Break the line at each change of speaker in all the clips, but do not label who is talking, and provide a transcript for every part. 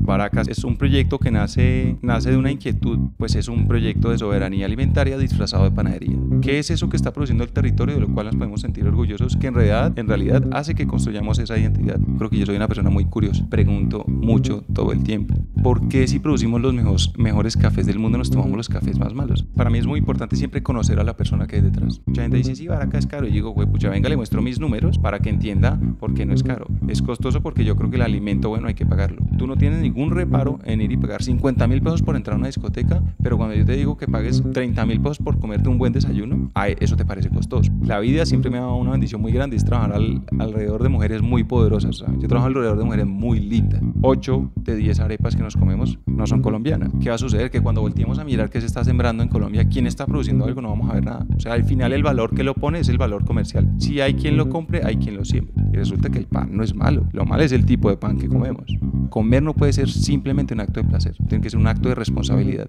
Baracas es un proyecto que nace de una inquietud, pues es un proyecto de soberanía alimentaria disfrazado de panadería. ¿Qué es eso que está produciendo el territorio de lo cual nos podemos sentir orgullosos? Que en realidad hace que construyamos esa identidad. Creo que yo soy una persona muy curiosa, pregunto mucho todo el tiempo. ¿Por qué si producimos los mejores cafés del mundo nos tomamos los cafés más malos? Para mí es muy importante siempre conocer a la persona que hay detrás. Mucha gente dice, sí, Baracas es caro. Y yo digo, pucha, venga, le muestro mis números para que entienda por qué no es caro. Es costoso porque yo creo que el alimento, bueno, hay que pagarlo. Tú no tienes ningún reparo en ir y pagar 50.000 pesos por entrar a una discoteca, pero cuando yo te digo que pagues 30.000 pesos por comerte un buen desayuno, eso te parece costoso. La vida siempre me ha dado una bendición muy grande, es trabajar alrededor de mujeres muy poderosas. O sea, yo trabajo alrededor de mujeres muy lindas. 8 de 10 arepas que nos comemos no son colombianas. ¿Qué va a suceder? Que cuando volteemos a mirar qué se está sembrando en Colombia, quién está produciendo algo, no vamos a ver nada. O sea, al final el valor que lo pone es el valor comercial. Si hay quien lo compre, hay quien lo siembre. Y resulta que el pan no es malo. Lo malo es el tipo de pan que comemos. Comer no puede ser simplemente un acto de placer. Tiene que ser un acto de responsabilidad.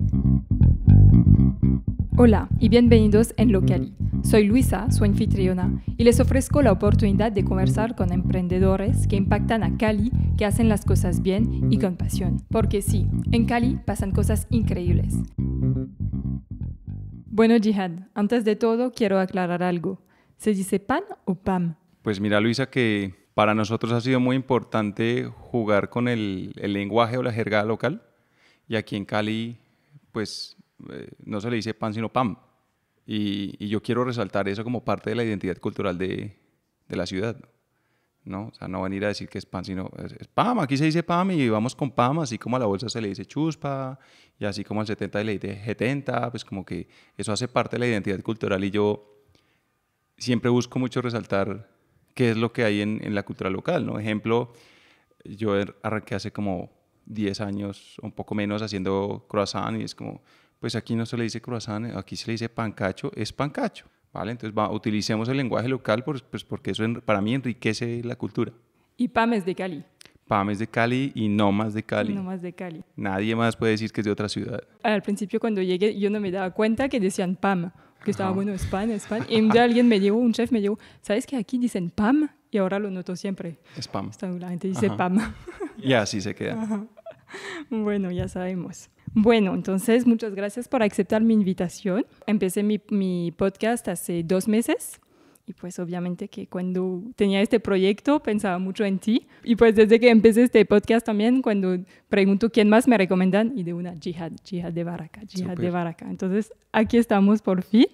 Hola y bienvenidos en Locali. Soy Luisa, su anfitriona, y les ofrezco la oportunidad de conversar con emprendedores que impactan a Cali, que hacen las cosas bien y con pasión. Porque sí, en Cali pasan cosas increíbles. Bueno, Jihad, antes de todo quiero aclarar algo. ¿Se dice pan o pam?
Pues mira, Luisa, que para nosotros ha sido muy importante jugar con el lenguaje o la jerga local. Y aquí en Cali, pues no se le dice pan, sino pam. Y yo quiero resaltar eso como parte de la identidad cultural de la ciudad, ¿no? O sea, no venir a decir que es pan, sino es pam. Aquí se dice pam y vamos con pam, así como a la bolsa se le dice chuspa, y así como al 70 se le dice 70, pues como que eso hace parte de la identidad cultural. Y yo siempre busco mucho resaltar qué es lo que hay en la cultura local, ¿no? Ejemplo, yo arranqué hace como 10 años, un poco menos, haciendo croissant, y es como, pues aquí no se le dice croissant, aquí se le dice pancacho, es pancacho, ¿vale? Entonces utilicemos el lenguaje local pues porque eso para mí enriquece la cultura.
Y pam es de Cali.
Pam es de Cali y no más de Cali.
No más de Cali.
Nadie más puede decir que es de otra ciudad.
Al principio cuando llegué yo no me daba cuenta que decían pam, que estaba bueno, es pan. Y un día un chef me dijo, ¿sabes que aquí dicen pam? Y ahora lo noto siempre.
Es pam.
La gente dice pam.
Y así se queda.
Ajá. Bueno, ya sabemos. Bueno, entonces muchas gracias por aceptar mi invitación. Empecé mi podcast hace 2 meses y pues obviamente que cuando tenía este proyecto pensaba mucho en ti. Y pues desde que empecé este podcast también, cuando pregunto quién más me recomiendan, y de una Jihad de Baracas, Jihad de Baracas. Entonces aquí estamos por fin.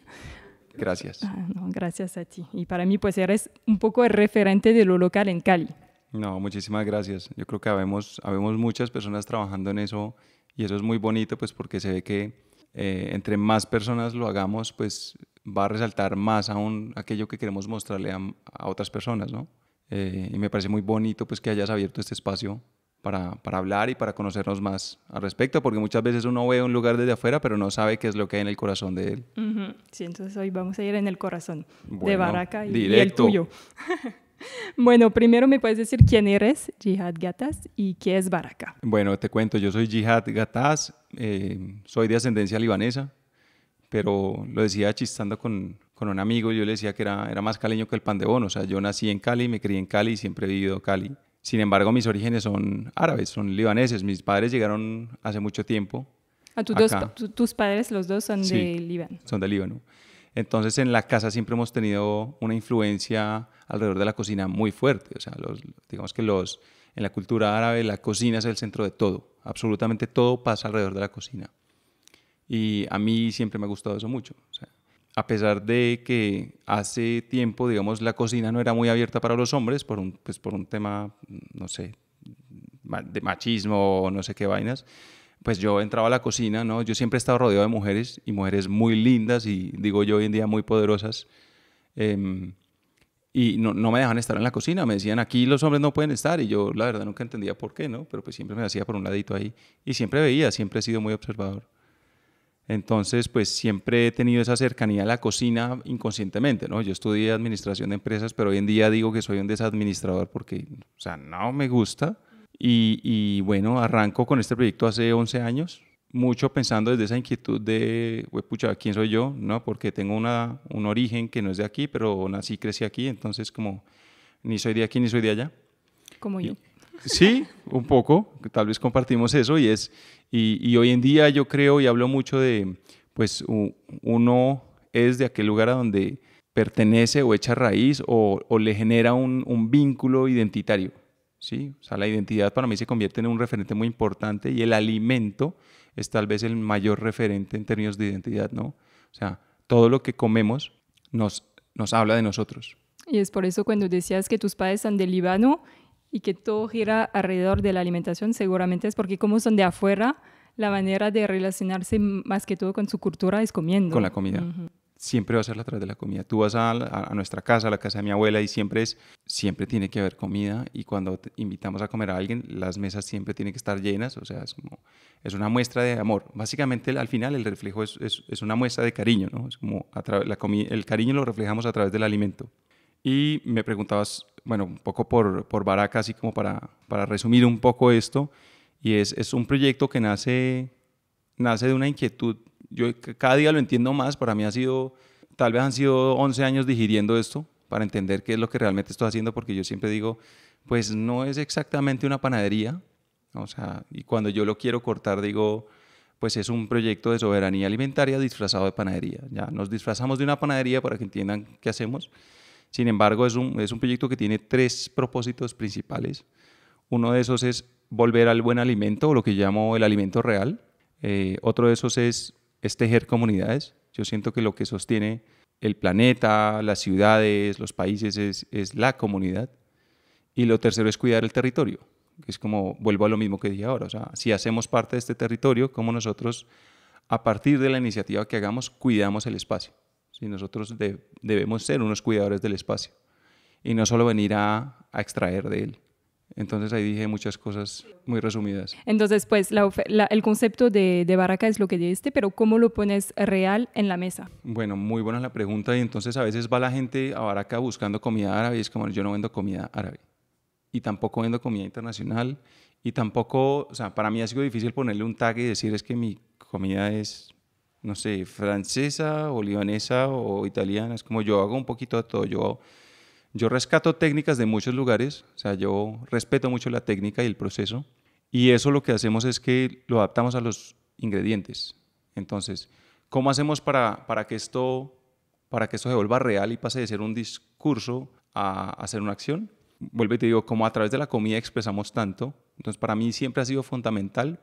Gracias.
No, gracias a ti. Y para mí pues eres un poco el referente de lo local en Cali.
No, muchísimas gracias. Yo creo que habemos muchas personas trabajando en eso y eso es muy bonito, pues porque se ve que entre más personas lo hagamos, pues va a resaltar más aún aquello que queremos mostrarle a otras personas, ¿no? Y me parece muy bonito pues que hayas abierto este espacio para hablar y para conocernos más al respecto, porque muchas veces uno ve un lugar desde afuera, pero no sabe qué es lo que hay en el corazón de él.
Uh-huh. Sí, entonces hoy vamos a ir en el corazón de
Bueno,
Baracas y el tuyo. Bueno, primero me puedes decir quién eres, Jihad Gataz, y qué es Baracas.
Bueno, te cuento, yo soy Jihad Gataz, soy de ascendencia libanesa, pero lo decía chistando con un amigo, yo le decía que era más caleño que el pan de bono. O sea, yo nací en Cali, me crié en Cali y siempre he vivido en Cali. Sin embargo, mis orígenes son árabes, son libaneses. Mis padres llegaron hace mucho tiempo.
Tus padres, los dos, son de Líbano.
Son de Líbano. Entonces, en la casa siempre hemos tenido una influencia alrededor de la cocina muy fuerte. O sea, digamos que en la cultura árabe la cocina es el centro de todo. Absolutamente todo pasa alrededor de la cocina. Y a mí siempre me ha gustado eso mucho. O sea, a pesar de que hace tiempo, digamos, la cocina no era muy abierta para los hombres por un tema, no sé, de machismo o no sé qué vainas, pues yo entraba a la cocina, ¿no? Yo siempre he estado rodeado de mujeres y mujeres muy lindas y digo yo hoy en día muy poderosas. Y no me dejaban estar en la cocina, me decían aquí los hombres no pueden estar y yo la verdad nunca entendía por qué, ¿no? Pero pues siempre me hacía por un ladito ahí y siempre veía, siempre he sido muy observador. Entonces, pues siempre he tenido esa cercanía a la cocina inconscientemente, ¿no? Yo estudié administración de empresas, pero hoy en día digo que soy un desadministrador porque, o sea, no me gusta. Y bueno, arranco con este proyecto hace 11 años, mucho pensando desde esa inquietud de, pucha, ¿quién soy yo? ¿No? Porque tengo un origen que no es de aquí, pero nací, crecí aquí, entonces como ni soy de aquí ni soy de allá.
Como yo.
Sí, un poco, tal vez compartimos eso y hoy en día yo creo y hablo mucho de, pues uno es de aquel lugar a donde pertenece o echa raíz o le genera un vínculo identitario, ¿sí? O sea, la identidad para mí se convierte en un referente muy importante y el alimento es tal vez el mayor referente en términos de identidad, ¿no? O sea, todo lo que comemos nos habla de nosotros.
Y es por eso cuando decías que tus padres son del Líbano y que todo gira alrededor de la alimentación, seguramente es porque como son de afuera, la manera de relacionarse más que todo con su cultura es comiendo.
Con la comida. Siempre va a ser a través de la comida. Tú vas a nuestra casa, a la casa de mi abuela y siempre tiene que haber comida y cuando invitamos a comer a alguien, las mesas siempre tienen que estar llenas, o sea, es una muestra de amor. Básicamente al final el reflejo es una muestra de cariño, ¿no? Es como el cariño lo reflejamos a través del alimento. Y me preguntabas, bueno, un poco por Baraka, así como para resumir un poco esto, y es un proyecto que nace de una inquietud. Yo cada día lo entiendo más, para mí tal vez han sido 11 años digiriendo esto para entender qué es lo que realmente estoy haciendo, porque yo siempre digo, pues no es exactamente una panadería, o sea, y cuando yo lo quiero cortar digo, pues es un proyecto de soberanía alimentaria disfrazado de panadería. Ya nos disfrazamos de una panadería para que entiendan qué hacemos. Sin embargo, es un proyecto que tiene 3 propósitos principales. Uno de esos es volver al buen alimento, o lo que llamo el alimento real. Otro de esos es tejer comunidades. Yo siento que lo que sostiene el planeta, las ciudades, los países es la comunidad. Y lo tercero es cuidar el territorio, que es como, vuelvo a lo mismo que dije ahora, o sea, si hacemos parte de este territorio, como nosotros, a partir de la iniciativa que hagamos, cuidamos el espacio. Si nosotros debemos ser unos cuidadores del espacio y no solo venir a extraer de él. Entonces ahí dije muchas cosas muy resumidas.
Entonces, pues el concepto de Baraka es lo que dijiste, pero ¿cómo lo pones real en la mesa?
Bueno, muy buena la pregunta y entonces a veces va la gente a Baraka buscando comida árabe y es como yo no vendo comida árabe y tampoco vendo comida internacional y tampoco, o sea, para mí ha sido difícil ponerle un tag y decir es que mi comida es, no sé, francesa o libanesa o italiana, es como yo hago un poquito de todo, yo rescato técnicas de muchos lugares, o sea, yo respeto mucho la técnica y el proceso y eso lo que hacemos es que lo adaptamos a los ingredientes. Entonces, ¿cómo hacemos para que esto se vuelva real y pase de ser un discurso a ser una acción? Vuelvo y te digo, como a través de la comida expresamos tanto, entonces para mí siempre ha sido fundamental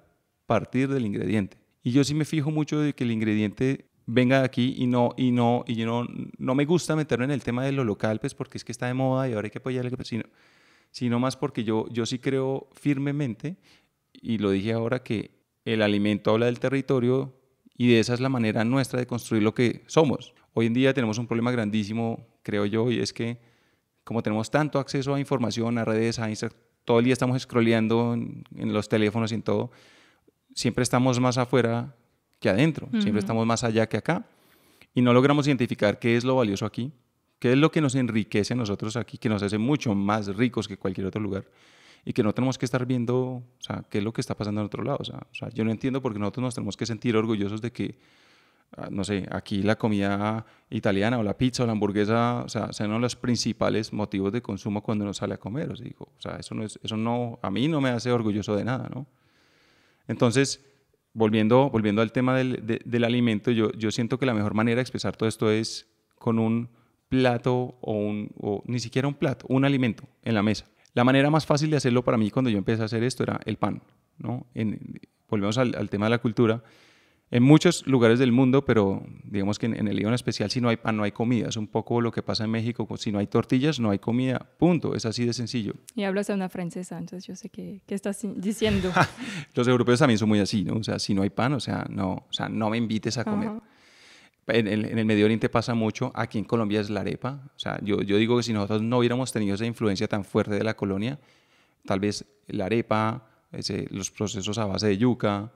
partir del ingrediente. Y yo sí me fijo mucho de que el ingrediente venga de aquí y yo no me gusta meterme en el tema de lo local, pues porque es que está de moda y ahora hay que apoyarle, sino más porque yo sí creo firmemente, y lo dije ahora, que el alimento habla del territorio y de esa es la manera nuestra de construir lo que somos. Hoy en día tenemos un problema grandísimo, creo yo, y es que como tenemos tanto acceso a información, a redes, a Instagram, todo el día estamos scrolleando en los teléfonos y en todo, siempre estamos más afuera que adentro, siempre estamos más allá que acá y no logramos identificar qué es lo valioso aquí, qué es lo que nos enriquece a nosotros aquí, que nos hace mucho más ricos que cualquier otro lugar y que no tenemos que estar viendo, o sea, qué es lo que está pasando en otro lado. O sea, yo no entiendo por qué nosotros nos tenemos que sentir orgullosos de que, no sé, aquí la comida italiana o la pizza o la hamburguesa, o sea, sean uno de los principales motivos de consumo cuando uno sale a comer. O sea, eso no, a mí no me hace orgulloso de nada, ¿no? Entonces, volviendo al tema del alimento, yo siento que la mejor manera de expresar todo esto es con un plato o ni siquiera un plato, un alimento en la mesa. La manera más fácil de hacerlo para mí cuando yo empecé a hacer esto era el pan, ¿no? Volvemos al tema de la cultura. En muchos lugares del mundo, pero digamos que en el Líbano especial, si no hay pan, no hay comida. Es un poco lo que pasa en México, si no hay tortillas, no hay comida, punto. Es así de sencillo.
Y hablas de una francesa, entonces yo sé qué estás diciendo.
Los europeos también son muy así, ¿no? O sea, si no hay pan, o sea, no me invites a comer. En el Medio Oriente pasa mucho, aquí en Colombia es la arepa. O sea, yo digo que si nosotros no hubiéramos tenido esa influencia tan fuerte de la colonia, tal vez la arepa, los procesos a base de yuca,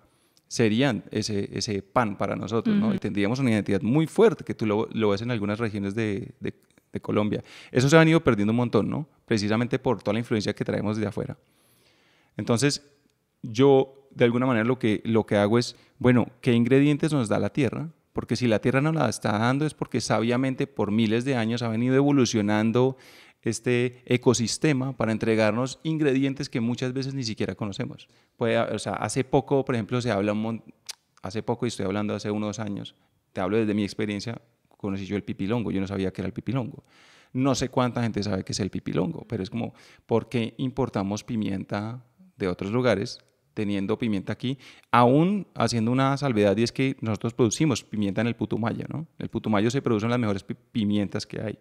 serían ese pan para nosotros, ¿no? Y tendríamos una identidad muy fuerte, que tú lo ves en algunas regiones de Colombia. Eso se ha venido perdiendo un montón, ¿no? Precisamente por toda la influencia que traemos de afuera. Entonces, yo, de alguna manera, lo que hago es, bueno, ¿qué ingredientes nos da la tierra? Porque si la tierra nos la está dando es porque sabiamente por miles de años ha venido evolucionando este ecosistema para entregarnos ingredientes que muchas veces ni siquiera conocemos. O sea, hace poco, por ejemplo, hace poco, y estoy hablando hace unos años, te hablo desde mi experiencia, conocí yo el pipilongo, yo no sabía qué era el pipilongo. No sé cuánta gente sabe qué es el pipilongo, pero es como, ¿por qué importamos pimienta de otros lugares teniendo pimienta aquí? Aún haciendo una salvedad, y es que nosotros producimos pimienta en el Putumayo, ¿no? En el Putumayo se producen las mejores pimientas que hay.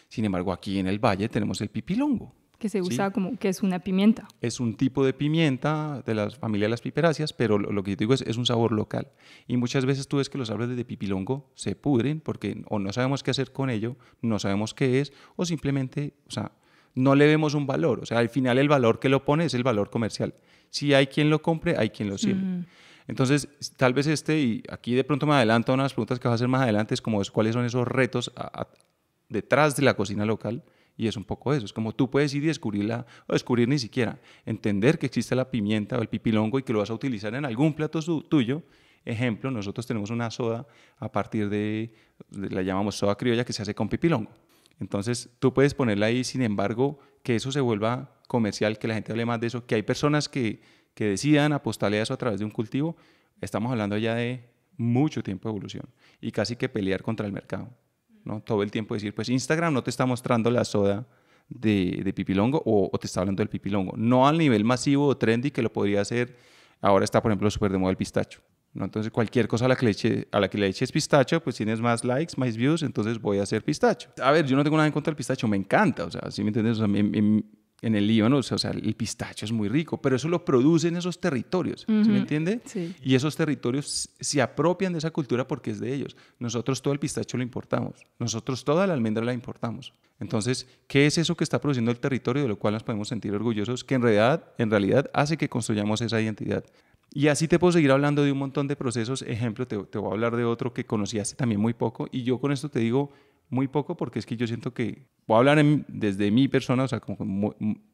Sin embargo, aquí en el valle tenemos el pipilongo.
Que se usa
¿sí?
como que es una pimienta.
Es un tipo de pimienta de la familia de las piperáceas, pero lo que yo digo es un sabor local. Y muchas veces tú ves que los árboles de pipilongo se pudren porque o no sabemos qué hacer con ello, no sabemos qué es, o simplemente, o sea, no le vemos un valor. O sea, al final el valor que lo pone es el valor comercial. Si hay quien lo compre, hay quien lo siembre. Entonces, tal vez y aquí de pronto me adelanto a unas preguntas que vas a hacer más adelante, es como cuáles son esos retos detrás de la cocina local. Y es un poco eso, es como tú puedes ir y descubrirla, o descubrir ni siquiera, entender que existe la pimienta o el pipilongo y que lo vas a utilizar en algún plato tuyo. Ejemplo, nosotros tenemos una soda a partir la llamamos soda criolla, que se hace con pipilongo. Entonces tú puedes ponerla ahí, sin embargo, que eso se vuelva comercial, que la gente hable más de eso, que hay personas que decidan apostarle a eso a través de un cultivo. Estamos hablando ya de mucho tiempo de evolución y casi que pelear contra el mercado. ¿no? Todo el tiempo decir, pues Instagram no te está mostrando la soda de pipilongo o te está hablando del pipilongo. No al nivel masivo o trendy que lo podría hacer. Ahora está, por ejemplo, súper de moda el pistacho. ¿no? Entonces, cualquier cosa a la que le eches pistacho, pues tienes más likes, más views, entonces voy a hacer pistacho. A ver, yo no tengo nada en contra del pistacho, me encanta, o sea, ¿sí me entiendes? O sea, en el Líbano, o sea, el pistacho es muy rico, pero eso lo producen esos territorios, ¿sí me entiende?
Sí.
Y esos territorios se apropian de esa cultura porque es de ellos. Nosotros todo el pistacho lo importamos, nosotros toda la almendra la importamos. Entonces, ¿qué es eso que está produciendo el territorio de lo cual nos podemos sentir orgullosos? Que en realidad hace que construyamos esa identidad. Y así te puedo seguir hablando de un montón de procesos. Ejemplo, te voy a hablar de otro que conocí hace también muy poco, y yo con esto te digo muy poco porque es que yo siento que, voy a hablar desde mi persona, o sea,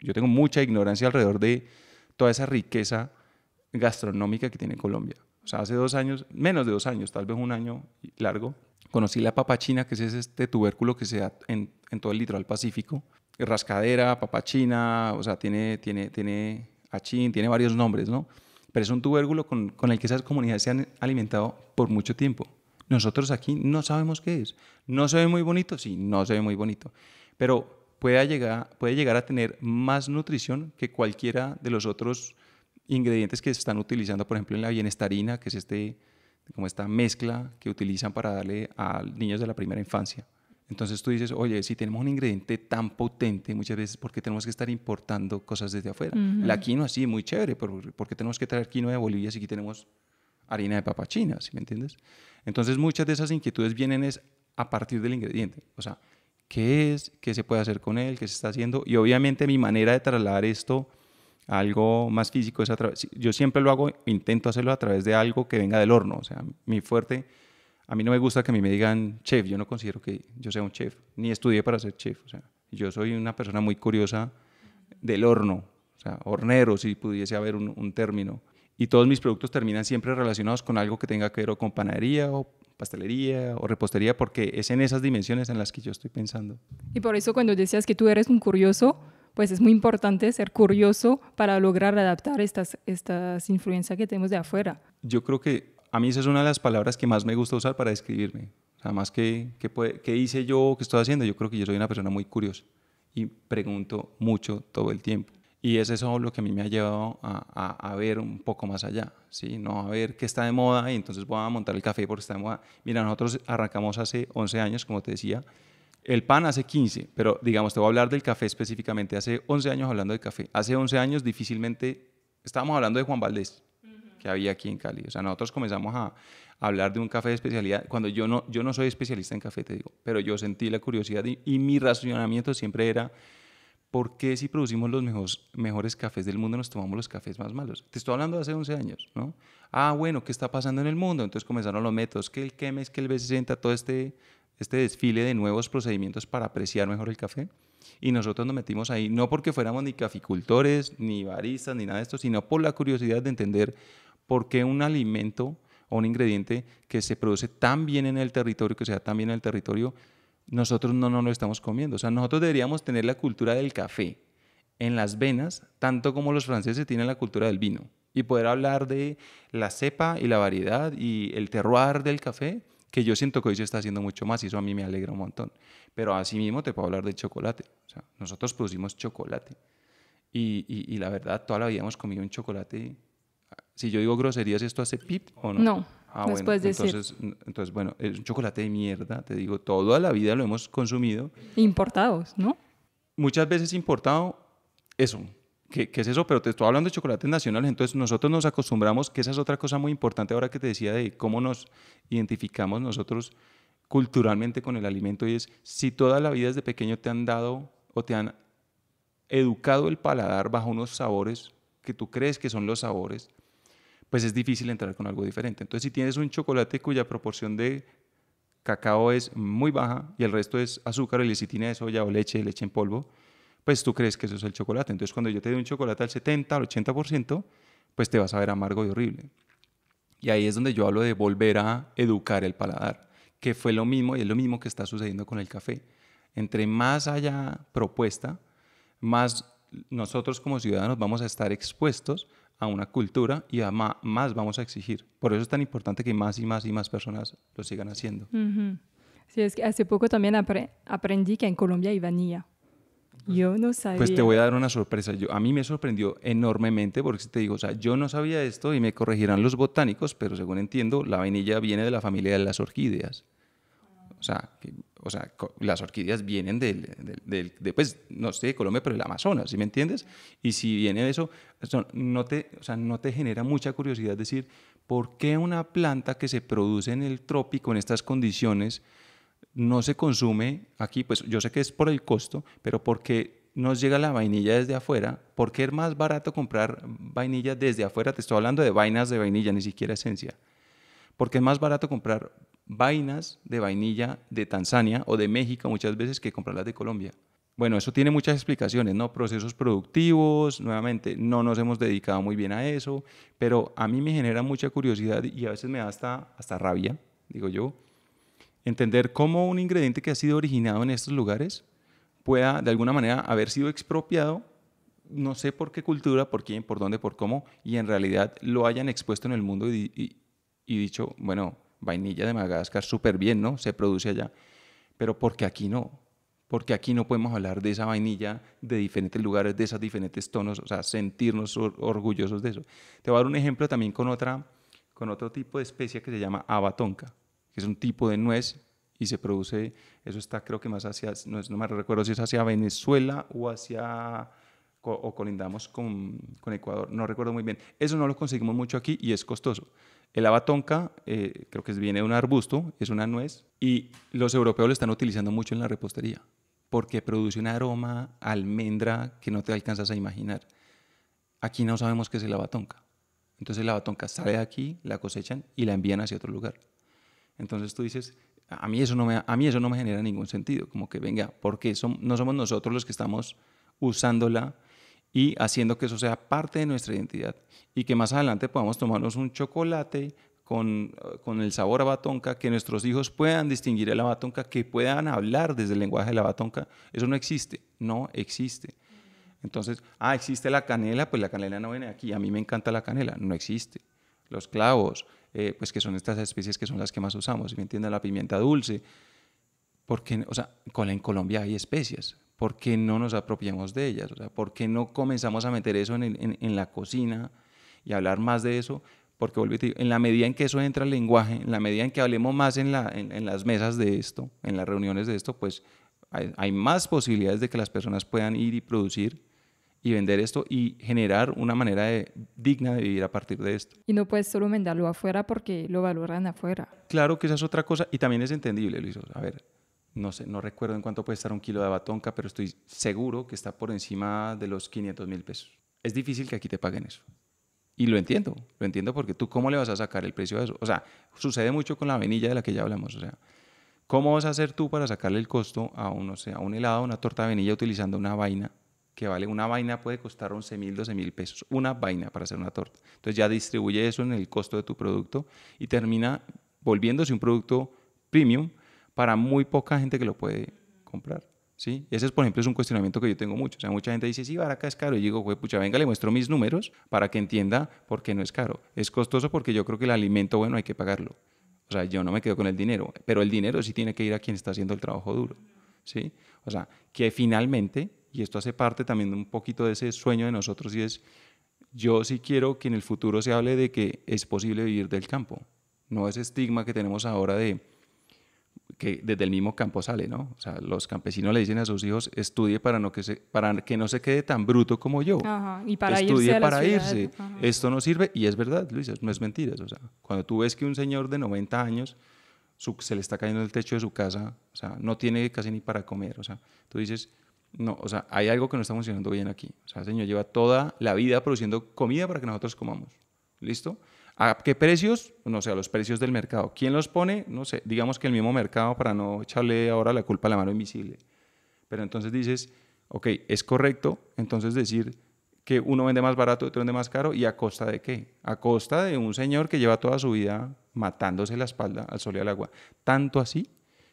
yo tengo mucha ignorancia alrededor de toda esa riqueza gastronómica que tiene Colombia. O sea, hace 2 años, menos de 2 años, tal vez un año largo, conocí la papachina, que es este tubérculo que se da en todo el litoral pacífico. Rascadera, papachina, o sea, tiene achín, tiene varios nombres, ¿no? Pero es un tubérculo con el que esas comunidades se han alimentado por mucho tiempo. Nosotros aquí no sabemos qué es. ¿No se ve muy bonito? Sí, no se ve muy bonito. Pero puede llegar a tener más nutrición que cualquiera de los otros ingredientes que se están utilizando, por ejemplo, en la bienestarina, que es como esta mezcla que utilizan para darle a niños de la primera infancia. Entonces tú dices, oye, si tenemos un ingrediente tan potente, muchas veces, ¿por qué tenemos que estar importando cosas desde afuera? La quinoa sí, muy chévere, pero ¿por qué tenemos que traer quinoa de Bolivia si aquí tenemos harina de papachina? ¿Sí me entiendes? Entonces muchas de esas inquietudes vienen a partir del ingrediente. O sea, ¿qué es? ¿Qué se puede hacer con él? ¿Qué se está haciendo? Y obviamente mi manera de trasladar esto a algo más físico es yo siempre lo hago, intento hacerlo a través de algo que venga del horno. O sea, mi fuerte... A mí no me gusta que a mí me digan chef, yo no considero que yo sea un chef, ni estudié para ser chef. O sea, yo soy una persona muy curiosa del horno, o sea, hornero, si pudiese haber un término. Y todos mis productos terminan siempre relacionados con algo que tenga que ver o con panadería o pastelería o repostería, porque es en esas dimensiones en las que yo estoy pensando.
Y por eso cuando decías que tú eres un curioso, pues es muy importante ser curioso para lograr adaptar estas influencias que tenemos de afuera.
Yo creo que a mí esa es una de las palabras que más me gusta usar para describirme. O sea, más ¿qué hice yo? ¿Qué estoy haciendo? Yo creo que yo soy una persona muy curiosa y pregunto mucho todo el tiempo. Y es eso lo que a mí me ha llevado a ver un poco más allá, ¿sí? No a ver qué está de moda y entonces voy a montar el café porque está de moda. Mira, nosotros arrancamos hace 11 años, como te decía. El pan hace 15, pero digamos, te voy a hablar del café específicamente. Hace 11 años hablando de café. Hace 11 años difícilmente estábamos hablando de Juan Valdés, que había aquí en Cali. O sea, nosotros comenzamos a hablar de un café de especialidad, cuando yo no soy especialista en café, te digo, pero yo sentí la curiosidad y mi razonamiento siempre era, ¿por qué si producimos los mejores cafés del mundo nos tomamos los cafés más malos? Te estoy hablando de hace 11 años, ¿no? Bueno, ¿qué está pasando en el mundo? Entonces comenzaron los métodos, que el Chemex, que el B60, todo este desfile de nuevos procedimientos para apreciar mejor el café. Y nosotros nos metimos ahí, no porque fuéramos ni caficultores, ni baristas, ni nada de esto, sino por la curiosidad de entender por qué un alimento o un ingrediente que se produce tan bien en el territorio, que se da tan bien en el territorio, nosotros no nos lo estamos comiendo. O sea, nosotros deberíamos tener la cultura del café en las venas, tanto como los franceses tienen la cultura del vino, y poder hablar de la cepa y la variedad y el terroir del café, que yo siento que hoy se está haciendo mucho más y eso a mí me alegra un montón. Pero así mismo te puedo hablar del chocolate. O sea, nosotros producimos chocolate y la verdad, toda la vida hemos comido un chocolate. Si yo digo groserías, ¿esto hace pip o no?
No,
Ah,
nos
bueno,
puedes decir.
entonces, bueno, es un chocolate de mierda, te digo, toda la vida lo hemos consumido.
Importados, ¿no?
Muchas veces importado, eso. ¿Qué es eso? Pero te estoy hablando de chocolates nacionales, entonces nosotros nos acostumbramos, que esa es otra cosa muy importante ahora que te decía de cómo nos identificamos nosotros culturalmente con el alimento, y es si toda la vida desde pequeño te han dado o te han educado el paladar bajo unos sabores que tú crees que son los sabores, pues es difícil entrar con algo diferente. Entonces, si tienes un chocolate cuya proporción de cacao es muy baja y el resto es azúcar o lecitina de soya o leche en polvo, pues tú crees que eso es el chocolate. Entonces, cuando yo te doy un chocolate al 70, al 80%, pues te vas a ver amargo y horrible. Y ahí es donde yo hablo de volver a educar el paladar, que fue lo mismo y es lo mismo que está sucediendo con el café. Entre más haya propuesta, más nosotros como ciudadanos vamos a estar expuestos a una cultura y más vamos a exigir. Por eso es tan importante que más y más y más personas lo sigan haciendo.
Ujú. Sí, es que hace poco también aprendí que en Colombia hay vanilla. Yo no sabía.
Pues te voy a dar una sorpresa. A mí me sorprendió enormemente porque si te digo, o sea, yo no sabía esto y me corregirán los botánicos, pero según entiendo, la vainilla viene de la familia de las orquídeas. Las orquídeas vienen pues, no sé, de Colombia, pero del Amazonas, ¿sí me entiendes? Y si viene de eso, no te genera mucha curiosidad decir, ¿por qué una planta que se produce en el trópico, en estas condiciones, no se consume aquí? Pues yo sé que es por el costo, pero ¿por qué nos llega la vainilla desde afuera? ¿Por qué es más barato comprar vainilla desde afuera? Te estoy hablando de vainas de vainilla, ni siquiera esencia. Porque es más barato comprar vainas de vainilla de Tanzania o de México muchas veces que comprarlas de Colombia. Bueno, eso tiene muchas explicaciones, ¿no? Procesos productivos, nuevamente, no nos hemos dedicado muy bien a eso, pero a mí me genera mucha curiosidad y a veces me da hasta rabia, digo yo, entender cómo un ingrediente que ha sido originado en estos lugares pueda de alguna manera haber sido expropiado, no sé por qué cultura, por quién, por dónde, por cómo, y en realidad lo hayan expuesto en el mundo y dicho, bueno, vainilla de Madagascar, súper bien, ¿no? Se produce allá. Pero ¿por qué aquí no? Porque aquí no podemos hablar de esa vainilla de diferentes lugares, de esos diferentes tonos, o sea, sentirnos orgullosos de eso. Te voy a dar un ejemplo también con otro tipo de especia que se llama abatonca, que es un tipo de nuez y se produce, eso está creo que más hacia, no me recuerdo si es hacia Venezuela o colindamos con Ecuador, no recuerdo muy bien. Eso no lo conseguimos mucho aquí y es costoso. El abatonca creo que viene de un arbusto, es una nuez, y los europeos lo están utilizando mucho en la repostería porque produce un aroma a almendra que no te alcanzas a imaginar. Aquí no sabemos qué es el abatonca. Entonces la abatonca sale de aquí, la cosechan y la envían hacia otro lugar. Entonces tú dices, a mí eso no me genera ningún sentido, como que venga, porque no somos nosotros los que estamos usándola y haciendo que eso sea parte de nuestra identidad y que más adelante podamos tomarnos un chocolate con el sabor a batonca, que nuestros hijos puedan distinguir el abatonca, que puedan hablar desde el lenguaje de la batonca. Eso no existe. Entonces, existe la canela, pues la canela no viene aquí, a mí me encanta la canela, no existe. Los clavos, pues que son estas especies que son las que más usamos, ¿sí me entienden? La pimienta dulce, porque, o sea, en Colombia hay especias, ¿por qué no nos apropiamos de ellas? O sea, ¿por qué no comenzamos a meter eso en la cocina y hablar más de eso? Porque, en la medida en que eso entra al lenguaje, en la medida en que hablemos más en las mesas de esto, en las reuniones de esto, pues hay más posibilidades de que las personas puedan ir y producir y vender esto y generar una manera digna de vivir a partir de esto.
Y no puedes solo venderlo afuera porque lo valoran afuera.
Claro que esa es otra cosa y también es entendible, Luis. A ver, no sé, no recuerdo en cuánto puede estar un kilo de abatonca, pero estoy seguro que está por encima de los 500.000 pesos. Es difícil que aquí te paguen eso. Y lo entiendo porque tú cómo le vas a sacar el precio a eso. O sea, sucede mucho con la vainilla de la que ya hablamos. O sea, ¿cómo vas a hacer tú para sacarle el costo a un helado, una torta de vainilla utilizando una vaina que vale? Una vaina puede costar 11.000, 12.000 pesos. Una vaina para hacer una torta. Entonces ya distribuye eso en el costo de tu producto y termina volviéndose un producto premium para muy poca gente que lo puede comprar, ¿sí? Ese, por ejemplo, es un cuestionamiento que yo tengo mucho. O sea, mucha gente dice, sí, Baracá es caro. Y digo, güey, pucha, venga, le muestro mis números para que entienda por qué no es caro. Es costoso porque yo creo que el alimento, bueno, hay que pagarlo. O sea, yo no me quedo con el dinero, pero el dinero sí tiene que ir a quien está haciendo el trabajo duro, ¿sí? O sea, que finalmente, y esto hace parte también de un poquito de ese sueño de nosotros, y es, yo sí quiero que en el futuro se hable de que es posible vivir del campo. No ese estigma que tenemos ahora de que desde el mismo campo sale, ¿no? O sea, los campesinos le dicen a sus hijos, estudie para que no se quede tan bruto como yo.
Ajá, y para
Estudie
irse a la
para
ciudad.
irse.
Ajá.
Esto no sirve, y es verdad, Luisa, no es mentira. O sea, cuando tú ves que un señor de 90 años se le está cayendo el techo de su casa, o sea, no tiene casi ni para comer, o sea, tú dices, no, o sea, hay algo que no está funcionando bien aquí. O sea, el señor lleva toda la vida produciendo comida para que nosotros comamos. ¿Listo? ¿A qué precios? No sé, a los precios del mercado. ¿Quién los pone? No sé, digamos que el mismo mercado, para no echarle ahora la culpa a la mano invisible. Pero entonces dices, ok, es correcto entonces decir que uno vende más barato, otro vende más caro, ¿y a costa de qué? A costa de un señor que lleva toda su vida matándose la espalda al sol y al agua. Tanto así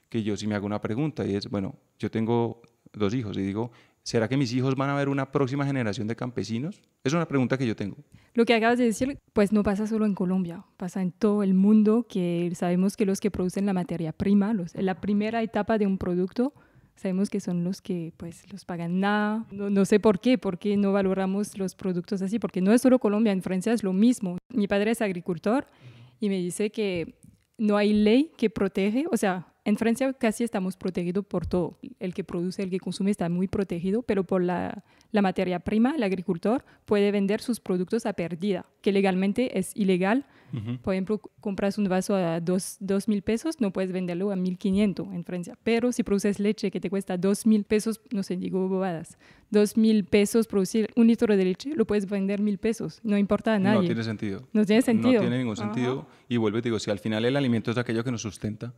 que yo sí me hago una pregunta, y es, bueno, yo tengo 2 hijos y digo, ¿será que mis hijos van a ver una próxima generación de campesinos? Es una pregunta que yo tengo.
Lo que acabas de decir, pues no pasa solo en Colombia, pasa en todo el mundo, que sabemos que los que producen la materia prima, la primera etapa de un producto, sabemos que son los que pues los pagan nada. No sé por qué no valoramos los productos así, porque no es solo Colombia, en Francia es lo mismo. Mi padre es agricultor y me dice que no hay ley que protege, o sea, en Francia casi estamos protegidos por todo. El que produce, el que consume está muy protegido, pero por la materia prima, el agricultor puede vender sus productos a pérdida, que legalmente es ilegal. Por ejemplo, compras un vaso a 2.000 pesos, no puedes venderlo a 1.500 en Francia. Pero si produces leche que te cuesta 2.000 pesos, no sé, digo bobadas, 2.000 pesos producir un litro de leche, lo puedes vender 1.000 pesos. No importa a nadie.
No tiene sentido.
No tiene sentido.
No tiene ningún sentido. Y vuelvo y te digo, si al final el alimento es aquello que nos sustenta,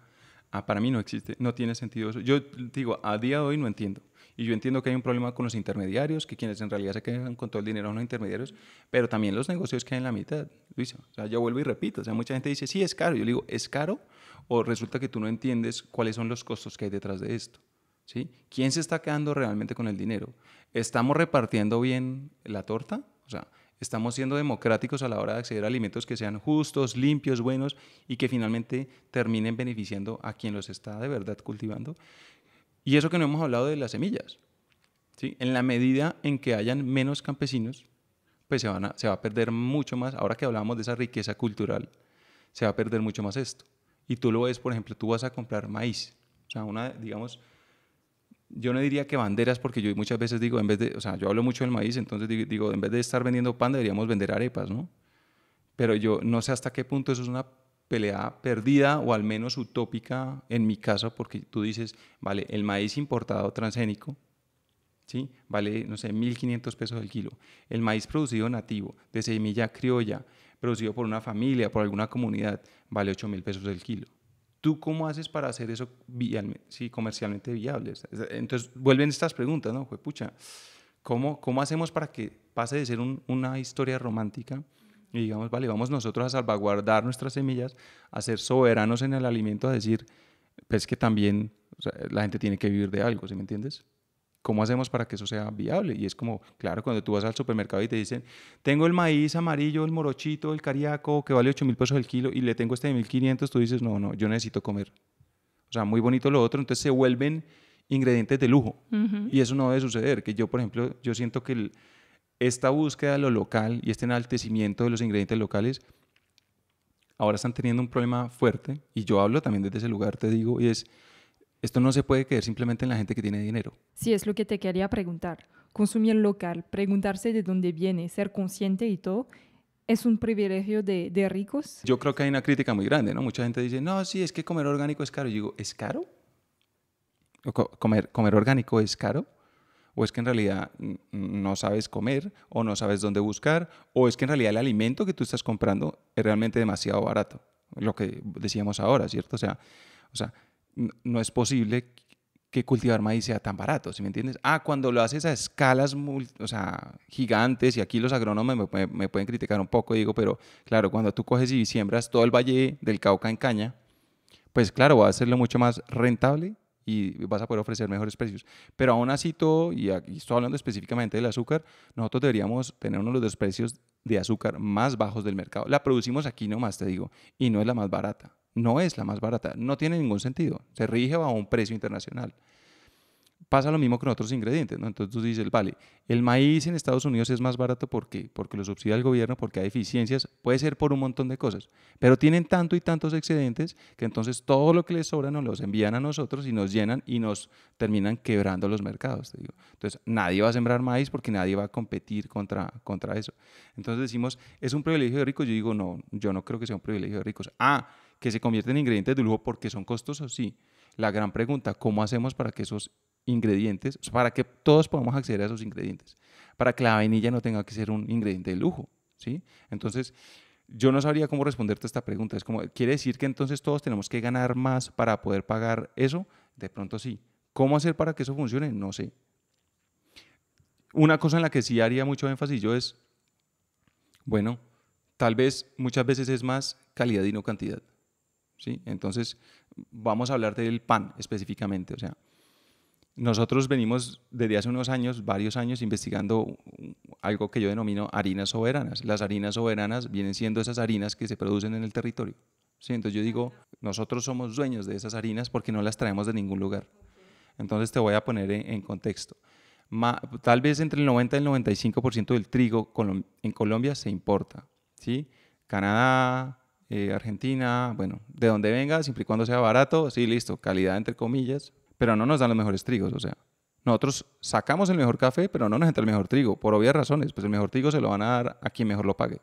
para mí no existe, no tiene sentido eso. Yo digo, a día de hoy no entiendo. Y yo entiendo que hay un problema con los intermediarios, que quienes en realidad se quedan con todo el dinero son los intermediarios, pero también los negocios quedan en la mitad, Luisa. O sea, yo vuelvo y repito, o sea, mucha gente dice, sí, es caro. Yo le digo, ¿es caro? O resulta que tú no entiendes cuáles son los costos que hay detrás de esto, ¿sí? ¿Quién se está quedando realmente con el dinero? ¿Estamos repartiendo bien la torta? O sea, ¿estamos siendo democráticos a la hora de acceder a alimentos que sean justos, limpios, buenos y que finalmente terminen beneficiando a quien los está de verdad cultivando? Y eso que no hemos hablado de las semillas, ¿sí? En la medida en que hayan menos campesinos, pues se va a perder mucho más. Ahora que hablábamos de esa riqueza cultural, se va a perder mucho más esto. Y tú lo ves, por ejemplo, tú vas a comprar maíz. O sea, digamos, yo no diría que banderas, porque yo muchas veces digo, en vez de, o sea, yo hablo mucho del maíz, entonces digo, en vez de estar vendiendo pan, deberíamos vender arepas, ¿no? Pero yo no sé hasta qué punto eso es una pelea perdida o al menos utópica en mi caso, porque tú dices, vale, el maíz importado transgénico, ¿sí? Vale, no sé, 1.500 pesos el kilo. El maíz producido nativo, de semilla criolla, producido por una familia, por alguna comunidad, vale 8.000 pesos el kilo. ¿Tú cómo haces para hacer eso comercialmente viable? Entonces vuelven estas preguntas, ¿no? Pues, pucha, ¿cómo hacemos para que pase de ser una historia romántica y digamos, vale, vamos nosotros a salvaguardar nuestras semillas, a ser soberanos en el alimento, a decir, pues que también, o sea, la gente tiene que vivir de algo, ¿sí me entiendes? ¿Cómo hacemos para que eso sea viable? Y es como, claro, cuando tú vas al supermercado y te dicen, tengo el maíz amarillo, el morochito, el cariaco, que vale 8.000 pesos el kilo, y le tengo este de 1.500, tú dices, no, yo necesito comer. O sea, muy bonito lo otro, entonces se vuelven ingredientes de lujo. Y eso no debe suceder, que yo, por ejemplo, yo siento que esta búsqueda de lo local y este enaltecimiento de los ingredientes locales ahora están teniendo un problema fuerte, y yo hablo también desde ese lugar, te digo, y es, esto no se puede quedar simplemente en la gente que tiene dinero.
Sí, es lo que te quería preguntar. Consumir local, preguntarse de dónde viene, ser consciente y todo, ¿es un privilegio de ricos?
Yo creo que hay una crítica muy grande, ¿no? Mucha gente dice, no, sí, es que comer orgánico es caro. Y digo, ¿es caro? ¿Comer orgánico es caro? ¿O es que en realidad no sabes comer, o no sabes dónde buscar, o es que en realidad el alimento que tú estás comprando es realmente demasiado barato? Lo que decíamos ahora, ¿cierto? O sea, no es posible que cultivar maíz sea tan barato, ¿sí me entiendes? Cuando lo haces a escalas gigantes, y aquí los agrónomos me pueden criticar un poco, digo, pero claro, cuando tú coges y siembras todo el valle del Cauca en caña, pues claro, va a hacerlo mucho más rentable y vas a poder ofrecer mejores precios. Pero aún así todo, y aquí estoy hablando específicamente del azúcar, nosotros deberíamos tener uno de los precios de azúcar más bajos del mercado. La producimos aquí nomás, te digo, y no es la más barata. No es la más barata, no tiene ningún sentido. Se rige bajo un precio internacional. Pasa lo mismo con otros ingredientes, ¿no? Entonces tú dices, vale, el maíz en Estados Unidos es más barato porque lo subsidia el gobierno, porque hay eficiencias, puede ser por un montón de cosas, pero tienen tanto y tantos excedentes que entonces todo lo que les sobra nos los envían a nosotros y nos llenan y nos terminan quebrando los mercados, te digo. Entonces nadie va a sembrar maíz porque nadie va a competir contra eso. Entonces decimos, ¿es un privilegio de ricos? Yo digo, no, yo no creo que sea un privilegio de ricos. Que se convierten en ingredientes de lujo porque son costosos, sí. La gran pregunta, ¿cómo hacemos para que esos ingredientes, para que todos podamos acceder a esos ingredientes, para que la vainilla no tenga que ser un ingrediente de lujo, ¿sí? Entonces, yo no sabría cómo responderte a esta pregunta. Es como, ¿quiere decir que entonces todos tenemos que ganar más para poder pagar eso? De pronto sí. ¿Cómo hacer para que eso funcione? No sé. Una cosa en la que sí haría mucho énfasis yo es, bueno, tal vez muchas veces es más calidad y no cantidad, ¿sí? Entonces, vamos a hablar del pan específicamente, o sea, nosotros venimos desde hace unos años, varios años, investigando algo que yo denomino harinas soberanas. Las harinas soberanas vienen siendo esas harinas que se producen en el territorio. ¿Sí? Entonces yo digo, nosotros somos dueños de esas harinas porque no las traemos de ningún lugar. Entonces te voy a poner en contexto. Tal vez entre el 90 y el 95% del trigo en Colombia se importa. ¿Sí? Canadá, Argentina, bueno, de donde venga, siempre y cuando sea barato, sí, listo, calidad entre comillas, pero no nos dan los mejores trigos, o sea, nosotros sacamos el mejor café, pero no nos entra el mejor trigo, por obvias razones, pues el mejor trigo se lo van a dar a quien mejor lo pague.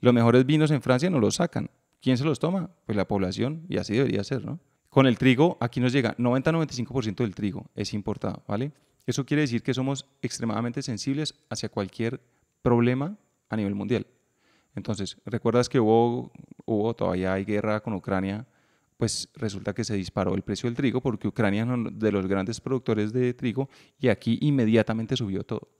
Los mejores vinos en Francia no los sacan. ¿Quién se los toma? Pues la población, y así debería ser, ¿no? Con el trigo, aquí nos llega 90-95% del trigo es importado, ¿vale? Eso quiere decir que somos extremadamente sensibles hacia cualquier problema a nivel mundial. Entonces, ¿recuerdas que todavía hay guerra con Ucrania? Pues resulta que se disparó el precio del trigo porque Ucrania es uno de los grandes productores de trigo y aquí inmediatamente subió todo.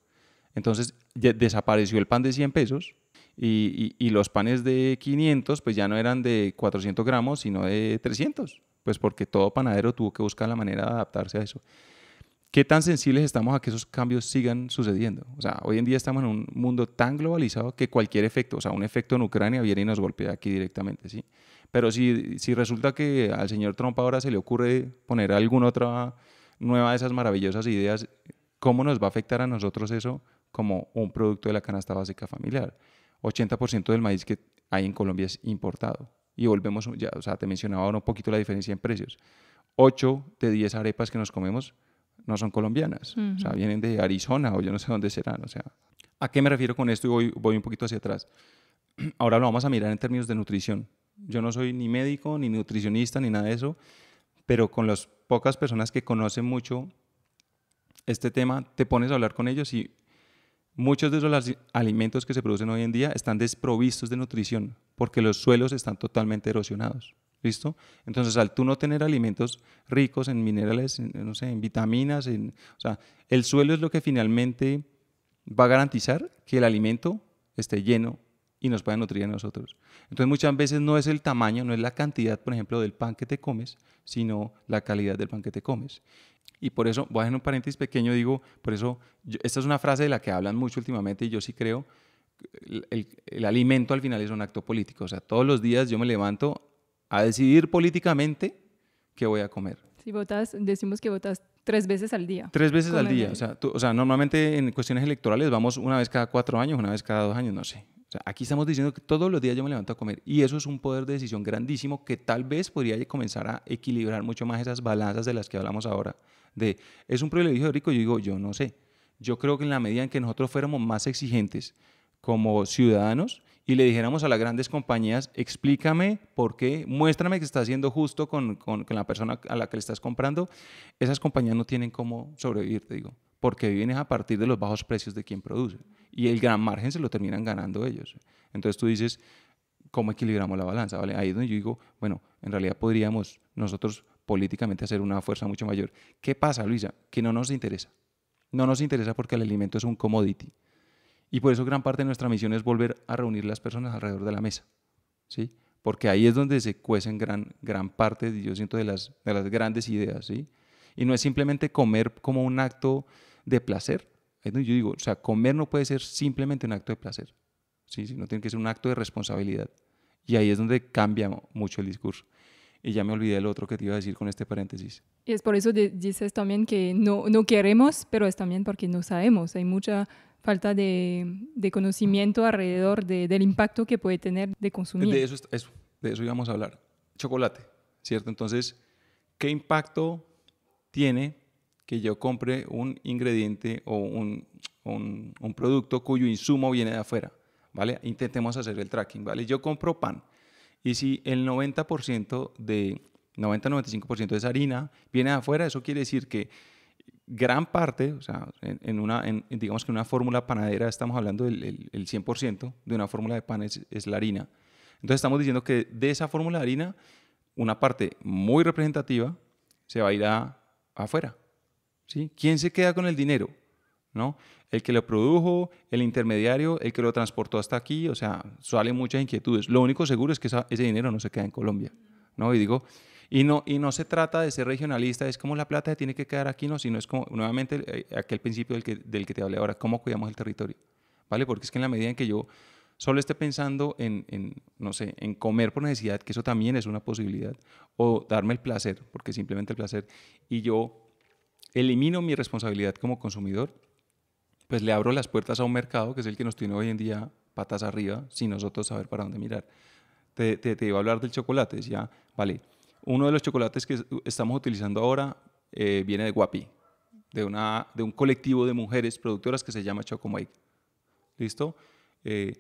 Entonces desapareció el pan de 100 pesos y los panes de 500 pues ya no eran de 400 gramos sino de 300, pues porque todo panadero tuvo que buscar la manera de adaptarse a eso. ¿Qué tan sensibles estamos a que esos cambios sigan sucediendo? O sea, hoy en día estamos en un mundo tan globalizado que cualquier efecto, o sea, un efecto en Ucrania viene y nos golpea aquí directamente, ¿sí? Pero si resulta que al señor Trump ahora se le ocurre poner alguna otra nueva de esas maravillosas ideas, ¿cómo nos va a afectar a nosotros eso como un producto de la canasta básica familiar? 80% del maíz que hay en Colombia es importado. Y volvemos, ya, o sea, te mencionaba un poquito la diferencia en precios. 8 de 10 arepas que nos comemos no son colombianas, o sea, vienen de Arizona o yo no sé dónde serán, o sea. ¿A qué me refiero con esto? Y voy un poquito hacia atrás. Ahora lo vamos a mirar en términos de nutrición. Yo no soy ni médico, ni nutricionista, ni nada de eso, pero con las pocas personas que conocen mucho este tema, te pones a hablar con ellos y muchos de esos alimentos que se producen hoy en día están desprovistos de nutrición porque los suelos están totalmente erosionados. ¿Listo? Entonces, al tú no tener alimentos ricos en minerales, no sé, en vitaminas, o sea, el suelo es lo que finalmente va a garantizar que el alimento esté lleno y nos pueda nutrir a nosotros. Entonces, muchas veces no es el tamaño, no es la cantidad, por ejemplo, del pan que te comes, sino la calidad del pan que te comes. Y por eso, voy a hacer un paréntesis pequeño, digo, por eso, esta es una frase de la que hablan mucho últimamente y yo sí creo, el alimento al final es un acto político. O sea, todos los días yo me levanto a decidir políticamente qué voy a comer.
Si votas, decimos que votas 3 veces al día.
3 veces al día. O sea, normalmente en cuestiones electorales vamos una vez cada 4 años, una vez cada 2 años, no sé. O sea, aquí estamos diciendo que todos los días yo me levanto a comer y eso es un poder de decisión grandísimo que tal vez podría comenzar a equilibrar mucho más esas balanzas de las que hablamos ahora. ¿Es un privilegio de rico? Yo digo, yo no sé. Yo creo que en la medida en que nosotros fuéramos más exigentes como ciudadanos y le dijéramos a las grandes compañías, explícame por qué, muéstrame que está siendo justo con la persona a la que le estás comprando, esas compañías no tienen cómo sobrevivir, te digo, porque viven a partir de los bajos precios de quien produce y el gran margen se lo terminan ganando ellos. Entonces tú dices, ¿cómo equilibramos la balanza? ¿Vale? Ahí es donde yo digo, bueno, en realidad podríamos nosotros políticamente hacer una fuerza mucho mayor. ¿Qué pasa, Luisa? Que no nos interesa. No nos interesa porque el alimento es un commodity. Y por eso gran parte de nuestra misión es volver a reunir las personas alrededor de la mesa, ¿sí? porque ahí es donde se cuecen gran parte, yo siento, de las grandes ideas, ¿sí? Y no es simplemente comer como un acto de placer. Es donde yo digo, o sea, comer no puede ser simplemente un acto de placer, ¿sí? Sino tiene que ser un acto de responsabilidad. Y ahí es donde cambia mucho el discurso. Y ya me olvidé del otro que te iba a decir con este paréntesis.
Y es por eso dices también que no queremos, pero es también porque no sabemos. Hay mucha falta de conocimiento alrededor del impacto que puede tener de consumir.
De eso íbamos a hablar. Chocolate, ¿cierto? Entonces, ¿qué impacto tiene que yo compre un ingrediente o un producto cuyo insumo viene de afuera? ¿Vale? Intentemos hacer el tracking, ¿vale? Yo compro pan y si el 90-95% de esa harina viene de afuera, eso quiere decir que gran parte, o sea, digamos que una fórmula panadera, estamos hablando del 100% de una fórmula de pan es la harina. Entonces estamos diciendo que de esa fórmula de harina, una parte muy representativa se va a ir afuera, ¿sí? ¿Quién se queda con el dinero? ¿No? El que lo produjo, el intermediario, el que lo transportó hasta aquí, o sea, salen muchas inquietudes. Lo único seguro es que ese dinero no se queda en Colombia, ¿no? Y no se trata de ser regionalista, es como la plata tiene que quedar aquí, no, sino es como, nuevamente, aquel principio del que te hablé ahora, cómo cuidamos el territorio, ¿vale? Porque es que en la medida en que yo solo esté pensando no sé, en comer por necesidad, que eso también es una posibilidad, o darme el placer, porque simplemente el placer, y yo elimino mi responsabilidad como consumidor, pues le abro las puertas a un mercado que es el que nos tiene hoy en día patas arriba, sin nosotros saber para dónde mirar. Te iba a hablar del chocolate, decía, vale, uno de los chocolates que estamos utilizando ahora viene de Guapi, de un colectivo de mujeres productoras que se llama Chocomake. ¿Listo?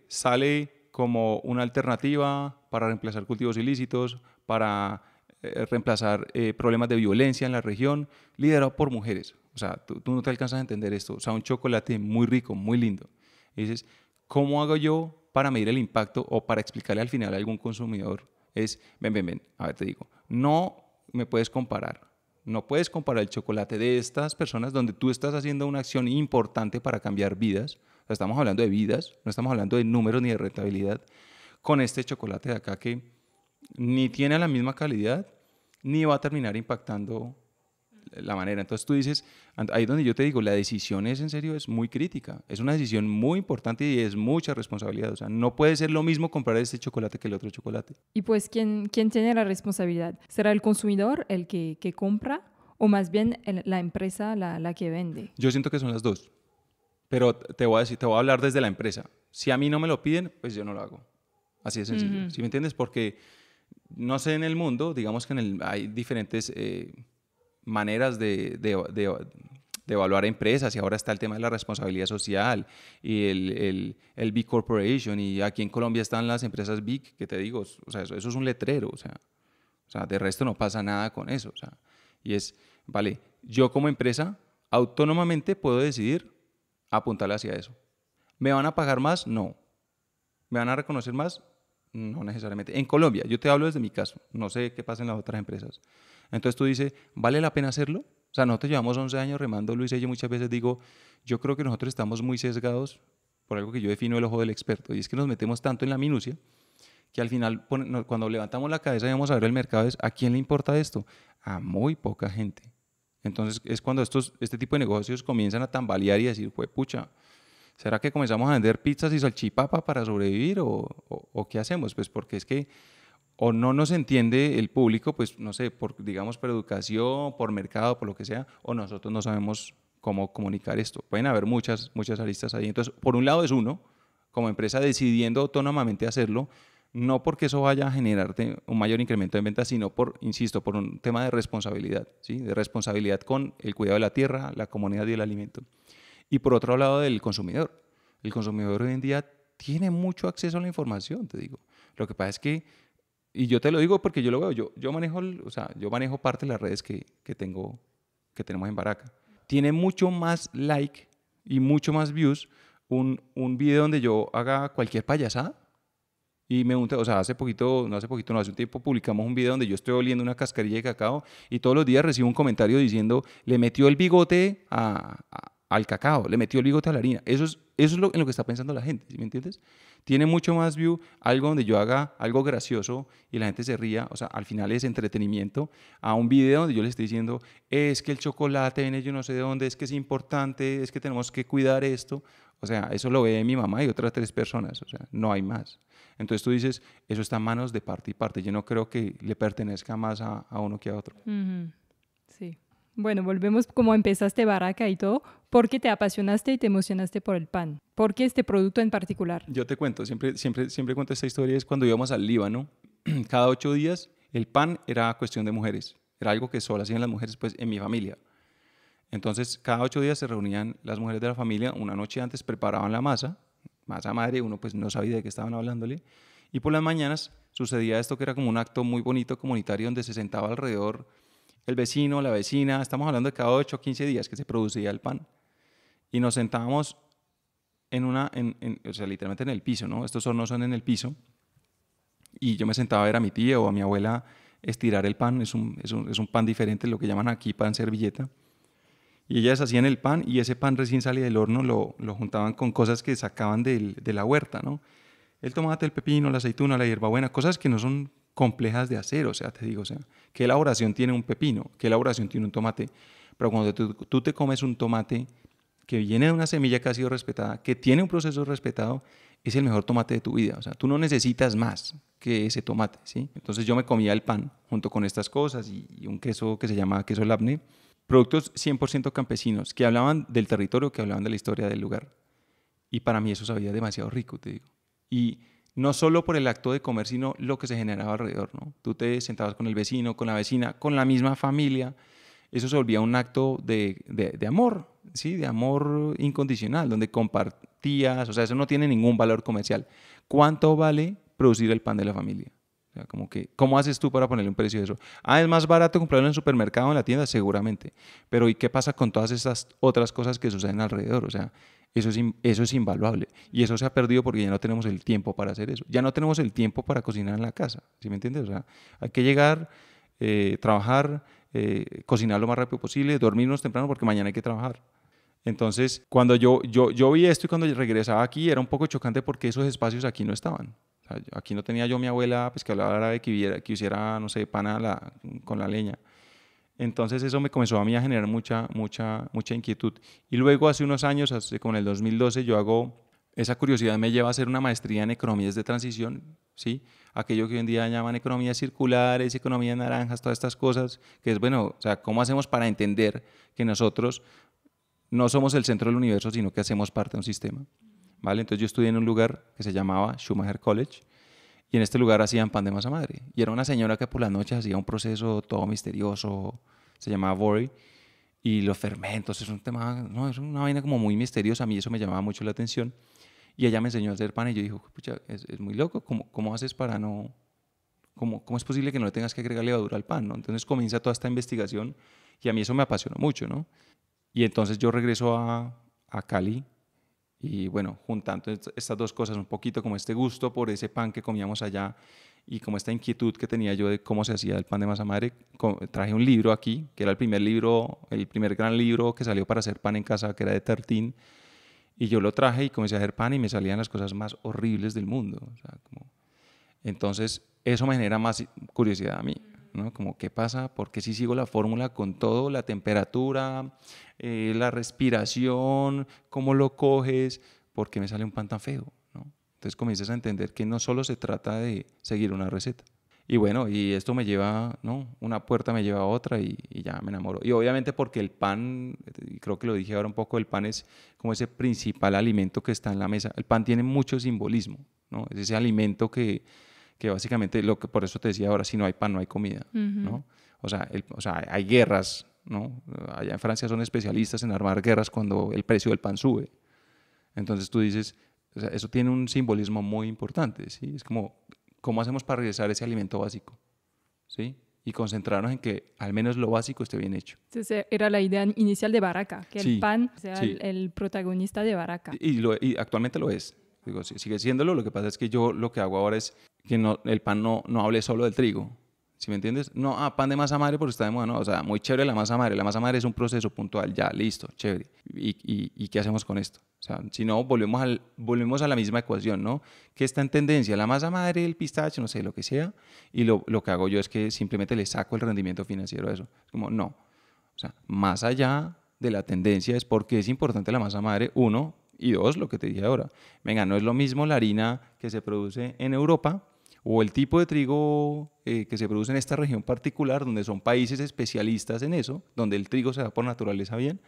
Sale como una alternativa para reemplazar cultivos ilícitos, para reemplazar problemas de violencia en la región, liderado por mujeres. O sea, tú no te alcanzas a entender esto. O sea, un chocolate muy rico, muy lindo. Y dices, ¿cómo hago yo para medir el impacto o para explicarle al final a algún consumidor? Es, ven, a ver, te digo, no me puedes comparar. No puedes comparar el chocolate de estas personas donde tú estás haciendo una acción importante para cambiar vidas. O sea, estamos hablando de vidas, no estamos hablando de números ni de rentabilidad, con este chocolate de acá que ni tiene la misma calidad, ni va a terminar impactando la manera. Entonces tú dices, ahí donde yo te digo, la decisión es en serio, es muy crítica, es una decisión muy importante y es mucha responsabilidad. O sea, no puede ser lo mismo comprar este chocolate que el otro chocolate.
Y pues, ¿quién tiene la responsabilidad? ¿Será el consumidor el que compra o más bien la empresa la que vende?
Yo siento que son las dos, pero te voy a hablar desde la empresa. Si a mí no me lo piden, pues yo no lo hago. Así de sencillo. ¿Sí me entiendes? Porque no sé, en el mundo, digamos que hay diferentes maneras de evaluar empresas, y ahora está el tema de la responsabilidad social y el B Corporation, y aquí en Colombia están las empresas Big, que te digo, o sea, eso es un letrero, o sea, de resto no pasa nada con eso, o sea, y es, vale, yo como empresa autónomamente puedo decidir apuntarle hacia eso. ¿Me van a pagar más? No. ¿Me van a reconocer más? No necesariamente. En Colombia, yo te hablo desde mi caso, no sé qué pasa en las otras empresas. Entonces tú dices, ¿vale la pena hacerlo? O sea, nosotros llevamos 11 años remando, Luis, y yo muchas veces digo, yo creo que nosotros estamos muy sesgados por algo que yo defino el ojo del experto, y es que nos metemos tanto en la minucia que al final, cuando levantamos la cabeza y vamos a ver el mercado, es, ¿a quién le importa esto? A muy poca gente. Entonces es cuando este tipo de negocios comienzan a tambalear y decir, pues pucha, ¿será que comenzamos a vender pizzas y salchipapa para sobrevivir o qué hacemos? Pues porque es que o no nos entiende el público, pues no sé, digamos por educación, por mercado, por lo que sea, o nosotros no sabemos cómo comunicar esto. Pueden haber muchas aristas ahí. Entonces, por un lado es uno, como empresa decidiendo autónomamente hacerlo, no porque eso vaya a generarte un mayor incremento de ventas, sino insisto, por un tema de responsabilidad, ¿sí? De responsabilidad con el cuidado de la tierra, la comunidad y el alimento. Y por otro lado, del consumidor. El consumidor hoy en día tiene mucho acceso a la información, te digo. Lo que pasa es que, y yo te lo digo porque yo lo veo, yo manejo parte de las redes que tenemos en Baraca. Tiene mucho más like y mucho más views un video donde yo haga cualquier payasada. Y o sea, hace un tiempo publicamos un video donde yo estoy oliendo una cascarilla de cacao y todos los días recibo un comentario diciendo, le metió el bigote al cacao, le metió el bigote a la harina. Eso es en lo que está pensando la gente, ¿sí me entiendes? Tiene mucho más view algo donde yo haga algo gracioso y la gente se ría, o sea, al final es entretenimiento, a un video donde yo le estoy diciendo, es que el chocolate viene yo no sé de dónde, es que es importante, es que tenemos que cuidar esto. O sea, eso lo ve mi mamá y otras 3 personas, o sea, no hay más. Entonces tú dices, eso está en manos de parte y parte. Yo no creo que le pertenezca más a uno que a otro.
Sí. Bueno, volvemos como empezaste Baraka y todo. ¿Por qué te apasionaste y te emocionaste por el pan? ¿Por qué este producto en particular?
Yo te cuento, siempre cuento esta historia, es cuando íbamos al Líbano, cada 8 días el pan era cuestión de mujeres, era algo que solo hacían las mujeres pues en mi familia. Entonces cada 8 días se reunían las mujeres de la familia, una noche antes preparaban la masa madre, uno pues no sabía de qué estaban hablándole, y por las mañanas sucedía esto que era como un acto muy bonito comunitario donde se sentaba alrededor el vecino, la vecina, estamos hablando de cada 8 o 15 días que se producía el pan, y nos sentábamos o sea, literalmente en el piso, ¿no? Estos hornos son en el piso, y yo me sentaba a ver a mi tía o a mi abuela estirar el pan, es un pan diferente, lo que llaman aquí pan servilleta, y ellas hacían el pan y ese pan recién salía del horno lo juntaban con cosas que sacaban de la huerta, ¿no? El tomate, el pepino, la aceituna, la hierbabuena, cosas que no son complejas de hacer, o sea, te digo, o sea, ¿qué elaboración tiene un pepino? ¿Qué elaboración tiene un tomate? Pero cuando tú te comes un tomate que viene de una semilla que ha sido respetada, que tiene un proceso respetado, es el mejor tomate de tu vida. O sea, tú no necesitas más que ese tomate, ¿sí? Entonces yo me comía el pan junto con estas cosas y un queso que se llama queso labne, productos 100% campesinos, que hablaban del territorio, que hablaban de la historia del lugar. Y para mí eso sabía demasiado rico, te digo. Y no solo por el acto de comer, sino lo que se generaba alrededor, ¿no? Tú te sentabas con el vecino, con la vecina, con la misma familia. Eso se volvía un acto de amor, ¿sí? De amor incondicional, donde compartías, o sea, eso no tiene ningún valor comercial. ¿Cuánto vale producir el pan de la familia? O sea, como que, ¿cómo haces tú para ponerle un precio a eso? Ah, es más barato comprarlo en el supermercado o en la tienda, seguramente. Pero ¿y qué pasa con todas esas otras cosas que suceden alrededor? O sea, eso es invaluable. Y eso se ha perdido porque ya no tenemos el tiempo para hacer eso. Ya no tenemos el tiempo para cocinar en la casa, ¿sí me entiendes? O sea, hay que llegar, trabajar, cocinar lo más rápido posible, dormirnos temprano porque mañana hay que trabajar. Entonces, cuando yo vi esto y cuando regresaba aquí, era un poco chocante porque esos espacios aquí no estaban. O sea, aquí no tenía yo mi abuela pues, que hablaba árabe, que hiciera, no sé, pana con la leña. Entonces eso me comenzó a mí a generar mucha inquietud. Y luego hace unos años, como en el 2012, esa curiosidad me lleva a hacer una maestría en economías de transición, ¿sí? Aquello que hoy en día llaman economías circulares, economías naranjas, todas estas cosas, que es, bueno, o sea, ¿cómo hacemos para entender que nosotros no somos el centro del universo, sino que hacemos parte de un sistema? ¿Vale? Entonces yo estudié en un lugar que se llamaba Schumacher College, y en este lugar hacían pan de masa madre. Y era una señora que por las noches hacía un proceso todo misterioso, se llamaba Vory, y los fermentos, es un tema, no, es una vaina como muy misteriosa, a mí eso me llamaba mucho la atención. Y ella me enseñó a hacer pan y yo dije, pucha, es muy loco, ¿cómo haces para no, cómo es posible que no le tengas que agregar levadura al pan, ¿no? Entonces comienza toda esta investigación y a mí eso me apasionó mucho, ¿no? Y entonces yo regreso a Cali. Y bueno, juntando estas dos cosas, un poquito como este gusto por ese pan que comíamos allá y como esta inquietud que tenía yo de cómo se hacía el pan de masa madre, traje un libro aquí, que era el primer gran libro que salió para hacer pan en casa, que era de Tartín, y yo lo traje y comencé a hacer pan y me salían las cosas más horribles del mundo. O sea, entonces, eso me genera más curiosidad a mí, ¿no? Como, ¿qué pasa? ¿Por qué si sigo la fórmula con todo? La temperatura, la respiración, cómo lo coges, ¿por qué me sale un pan tan feo? ¿No? Entonces comienzas a entender que no solo se trata de seguir una receta. Y bueno, y esto me lleva, ¿no? Una puerta me lleva a otra y ya me enamoro. Y obviamente porque el pan, y creo que lo dije ahora un poco, el pan es como ese principal alimento que está en la mesa. El pan tiene mucho simbolismo, ¿no? Es ese alimento que básicamente, por eso te decía ahora, si no hay pan, no hay comida, ¿no? O sea, hay guerras, ¿no? Allá en Francia son especialistas en armar guerras cuando el precio del pan sube. Entonces tú dices, o sea, eso tiene un simbolismo muy importante, ¿sí? Es como, ¿cómo hacemos para regresar ese alimento básico? ¿Sí? Y concentrarnos en que al menos lo básico esté bien hecho.
Entonces era la idea inicial de Baraka, que
sí,
el pan sea
sí.
el protagonista de Baraka.
Y actualmente lo es. Digo, sigue siéndolo. Lo que pasa es que yo lo que hago ahora es que el pan no hable solo del trigo, ¿Sí me entiendes? No, pan de masa madre porque está de moda, no. O sea, muy chévere la masa madre. La masa madre es un proceso puntual, ya, listo, chévere. ¿Y qué hacemos con esto? O sea, si no, volvemos a la misma ecuación, ¿no? ¿Qué está en tendencia? La masa madre, el pistache, no sé, lo que sea. Y lo que hago yo es que simplemente le saco el rendimiento financiero a eso. Es como, no. O sea, más allá de la tendencia es porque es importante la masa madre, uno, y dos, lo que te dije ahora. Venga, no es lo mismo la harina que se produce en Europa o el tipo de trigo que se produce en esta región particular, donde son países especialistas en eso, donde el trigo se da por naturaleza bien,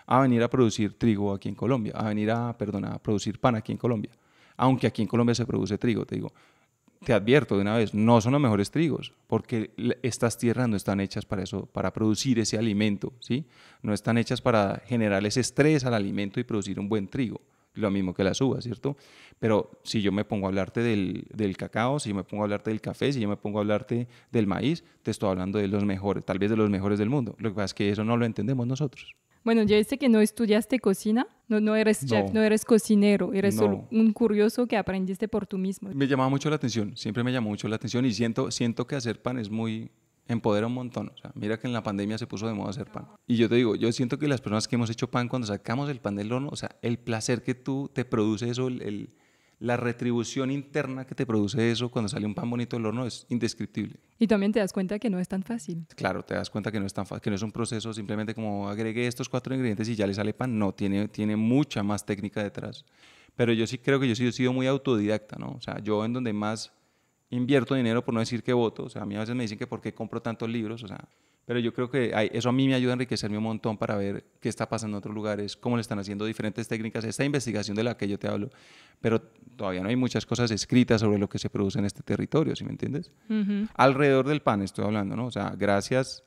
a venir a producir trigo aquí en Colombia, a producir pan aquí en Colombia. Aunque aquí en Colombia se produce trigo, te digo, te advierto de una vez, no son los mejores trigos, porque estas tierras no están hechas para eso, para producir ese alimento, ¿sí? No están hechas para generar ese estrés al alimento y producir un buen trigo. Lo mismo que las uvas, ¿cierto? Pero si yo me pongo a hablarte del cacao, si yo me pongo a hablarte del café, si yo me pongo a hablarte del maíz, te estoy hablando de los mejores, tal vez de los mejores del mundo. Lo que pasa es que eso no lo entendemos nosotros.
Bueno, yo sé que no estudiaste cocina, no eres chef, no eres cocinero, eres solo un curioso que aprendiste por tú mismo.
Me llamaba mucho la atención, siempre me llamó mucho la atención y siento que hacer pan es muy, empodera un montón. O sea, mira que en la pandemia se puso de moda hacer pan. Y yo te digo, yo siento que las personas que hemos hecho pan, cuando sacamos el pan del horno, o sea, el placer que tú te produce eso, la retribución interna que te produce eso cuando sale un pan bonito del horno es indescriptible.
Y también te das cuenta que no es tan fácil.
Claro, te das cuenta que no es tan fácil, que no es un proceso simplemente como agregué estos 4 ingredientes y ya le sale pan. No, tiene mucha más técnica detrás. Pero yo sí creo que yo sí he sido muy autodidacta, ¿no? O sea, yo en donde más invierto dinero, por no decir que voto, o sea, a mí a veces me dicen que por qué compro tantos libros, o sea, pero yo creo que eso a mí me ayuda a enriquecerme un montón para ver qué está pasando en otros lugares, cómo le están haciendo diferentes técnicas, esta investigación de la que yo te hablo, pero todavía no hay muchas cosas escritas sobre lo que se produce en este territorio, ¿sí me entiendes? Alrededor del pan estoy hablando, ¿no? O sea, gracias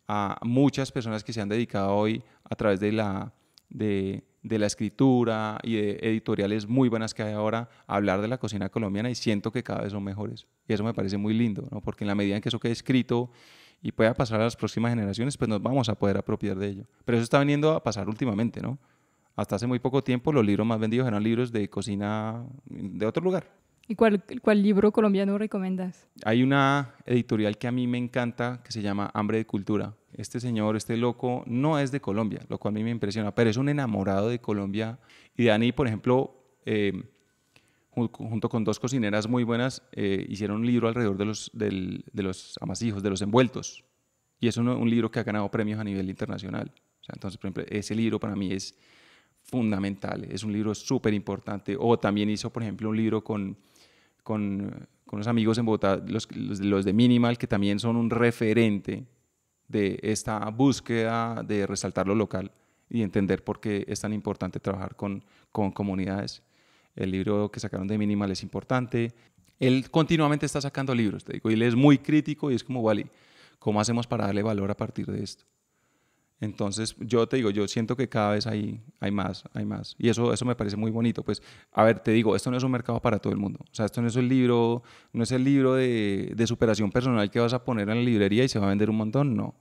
a muchas personas que se han dedicado hoy a través de la escritura y de editoriales muy buenas que hay ahora a hablar de la cocina colombiana y siento que cada vez son mejores. Y eso me parece muy lindo, ¿no? Porque en la medida en que eso quede escrito y pueda pasar a las próximas generaciones, pues nos vamos a poder apropiar de ello. Pero eso está viniendo a pasar últimamente, ¿no? Hasta hace muy poco tiempo los libros más vendidos eran libros de cocina de otro lugar.
¿Y cuál libro colombiano recomiendas?
Hay una editorial que a mí me encanta que se llama Hambre de Cultura. Este señor, este loco, no es de Colombia, lo cual a mí me impresiona, pero es un enamorado de Colombia. Y Dani, por ejemplo, junto con 2 cocineras muy buenas, hicieron un libro alrededor de los amasijos, de los envueltos. Y es un libro que ha ganado premios a nivel internacional. O sea, entonces, por ejemplo, ese libro para mí es fundamental, es un libro súper importante. O también hizo, por ejemplo, un libro con unos amigos en Bogotá, los de Minimal, que también son un referente de esta búsqueda de resaltar lo local y entender por qué es tan importante trabajar con comunidades. El libro que sacaron de Minimal es importante. Él continuamente está sacando libros, te digo, y él es muy crítico y es como, vale, ¿cómo hacemos para darle valor a partir de esto? Entonces, yo te digo, yo siento que cada vez hay más. Y eso me parece muy bonito. Pues, a ver, te digo, esto no es un mercado para todo el mundo. O sea, esto no es el libro de superación personal que vas a poner en la librería y se va a vender un montón, no.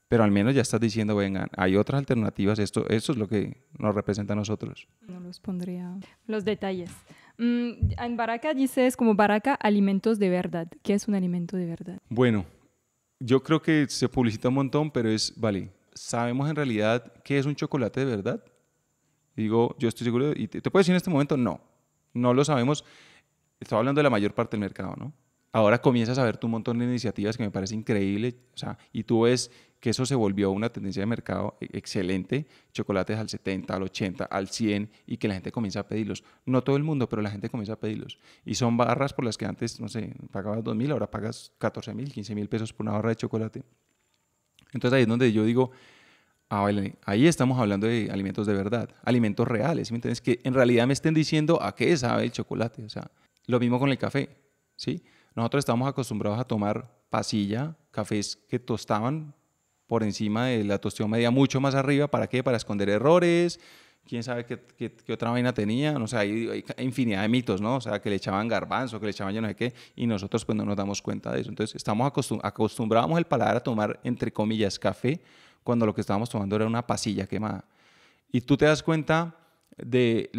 Pero al menos ya estás diciendo, vengan, hay otras alternativas, esto es lo que nos representa a nosotros.
No los pondría. Los detalles. En Baraca dices como Baraca, alimentos de verdad. ¿Qué es un alimento de verdad?
Bueno, yo creo que se publicita un montón, pero vale, ¿sabemos en realidad qué es un chocolate de verdad? Digo, yo estoy seguro, y te puedo decir en este momento, no lo sabemos. Estoy hablando de la mayor parte del mercado, ¿no? Ahora comienzas a ver tú un montón de iniciativas que me parece increíble, o sea, y tú ves que eso se volvió una tendencia de mercado excelente, chocolates al 70, al 80, al 100, y que la gente comienza a pedirlos. No todo el mundo, pero la gente comienza a pedirlos. Y son barras por las que antes, no sé, pagabas 2.000, ahora pagas 14.000, 15.000 pesos por una barra de chocolate. Entonces ahí es donde yo digo, vale, ahí estamos hablando de alimentos de verdad, alimentos reales, ¿sí me entiendes? Que en realidad me estén diciendo a qué sabe el chocolate. O sea, lo mismo con el café, ¿sí? Nosotros estamos acostumbrados a tomar pasilla, cafés que tostaban por encima de la tostión media mucho más arriba. ¿Para qué? Para esconder errores. ¿Quién sabe qué otra vaina tenía? No sé, hay infinidad de mitos, ¿no? O sea, que le echaban garbanzo, que le echaban yo no sé qué, y nosotros pues no nos damos cuenta de eso. Entonces, acostumbrábamos el paladar a tomar, entre comillas, café, cuando lo que estábamos tomando era una pasilla quemada. Y tú te das cuenta de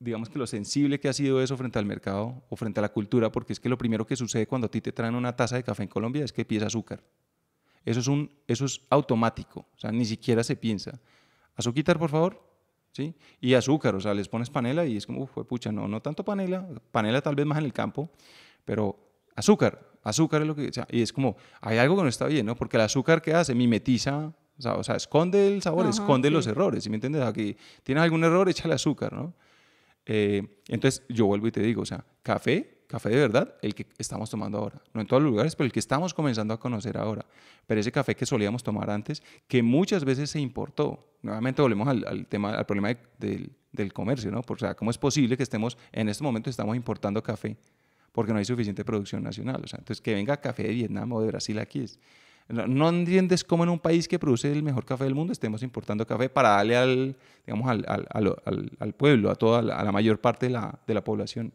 digamos que lo sensible que ha sido eso frente al mercado o frente a la cultura, porque es que lo primero que sucede cuando a ti te traen una taza de café en Colombia es que pide azúcar. Eso es automático, o sea, ni siquiera se piensa. ¿Azuquitar, por favor? ¿Sí? Y azúcar, o sea, les pones panela y es como, pucha, no tanto panela tal vez más en el campo, pero azúcar es lo que, o sea, y es como, hay algo que no está bien, ¿no? Porque el azúcar, ¿qué hace? Mimetiza, o sea, esconde el sabor,
Ajá,
esconde
sí.
los errores, ¿sí me entiendes? Aquí tienes algún error, échale azúcar, ¿no? Entonces yo vuelvo y te digo, o sea, café de verdad, el que estamos tomando ahora. No en todos los lugares, pero el que estamos comenzando a conocer ahora. Pero ese café que solíamos tomar antes, que muchas veces se importó. Nuevamente volvemos al tema, al problema del comercio, ¿no? O sea, ¿cómo es posible que en este momento estamos importando café? Porque no hay suficiente producción nacional. O sea, entonces que venga café de Vietnam o de Brasil aquí es... No entiendes cómo en un país que produce el mejor café del mundo estemos importando café para darle digamos, al pueblo, a la mayor parte de la población.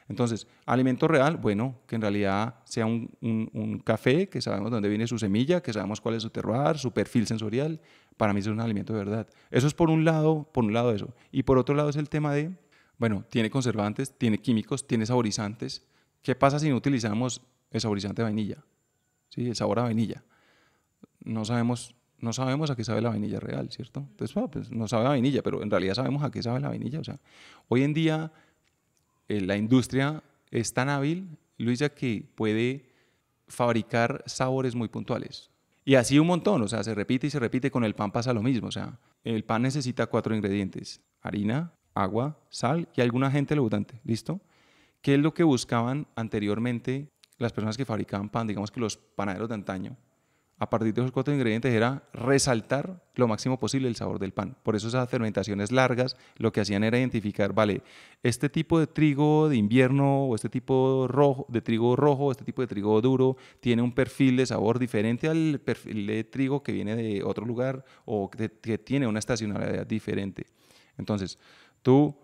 Entonces, alimento real, bueno, que en realidad sea un café, que sabemos dónde viene su semilla, que sabemos cuál es su terroir, su perfil sensorial. Para mí eso es un alimento de verdad. Eso es por un lado eso. Y por otro lado es el tema de, bueno, tiene conservantes, tiene químicos, tiene saborizantes. ¿Qué pasa si no utilizamos el saborizante de vainilla? ¿Sí? El sabor a vainilla. No sabemos a qué sabe la vainilla real, ¿cierto? Entonces, pues no sabe a vainilla, pero en realidad sabemos a qué sabe la vainilla. O sea, hoy en día la industria es tan hábil, Luisa, que puede fabricar sabores muy puntuales. Y así un montón, o sea, se repite y se repite, con el pan pasa lo mismo. O sea, el pan necesita 4 ingredientes: harina, agua, sal y algún agente leudante, ¿listo? ¿Qué es lo que buscaban anteriormente las personas que fabricaban pan, digamos que los panaderos de antaño? A partir de esos 4 ingredientes era resaltar lo máximo posible el sabor del pan. Por eso esas fermentaciones largas lo que hacían era identificar, vale, este tipo de trigo de invierno o este tipo de trigo rojo, este tipo de trigo duro, tiene un perfil de sabor diferente al perfil de trigo que viene de otro lugar o que tiene una estacionalidad diferente. Entonces, tú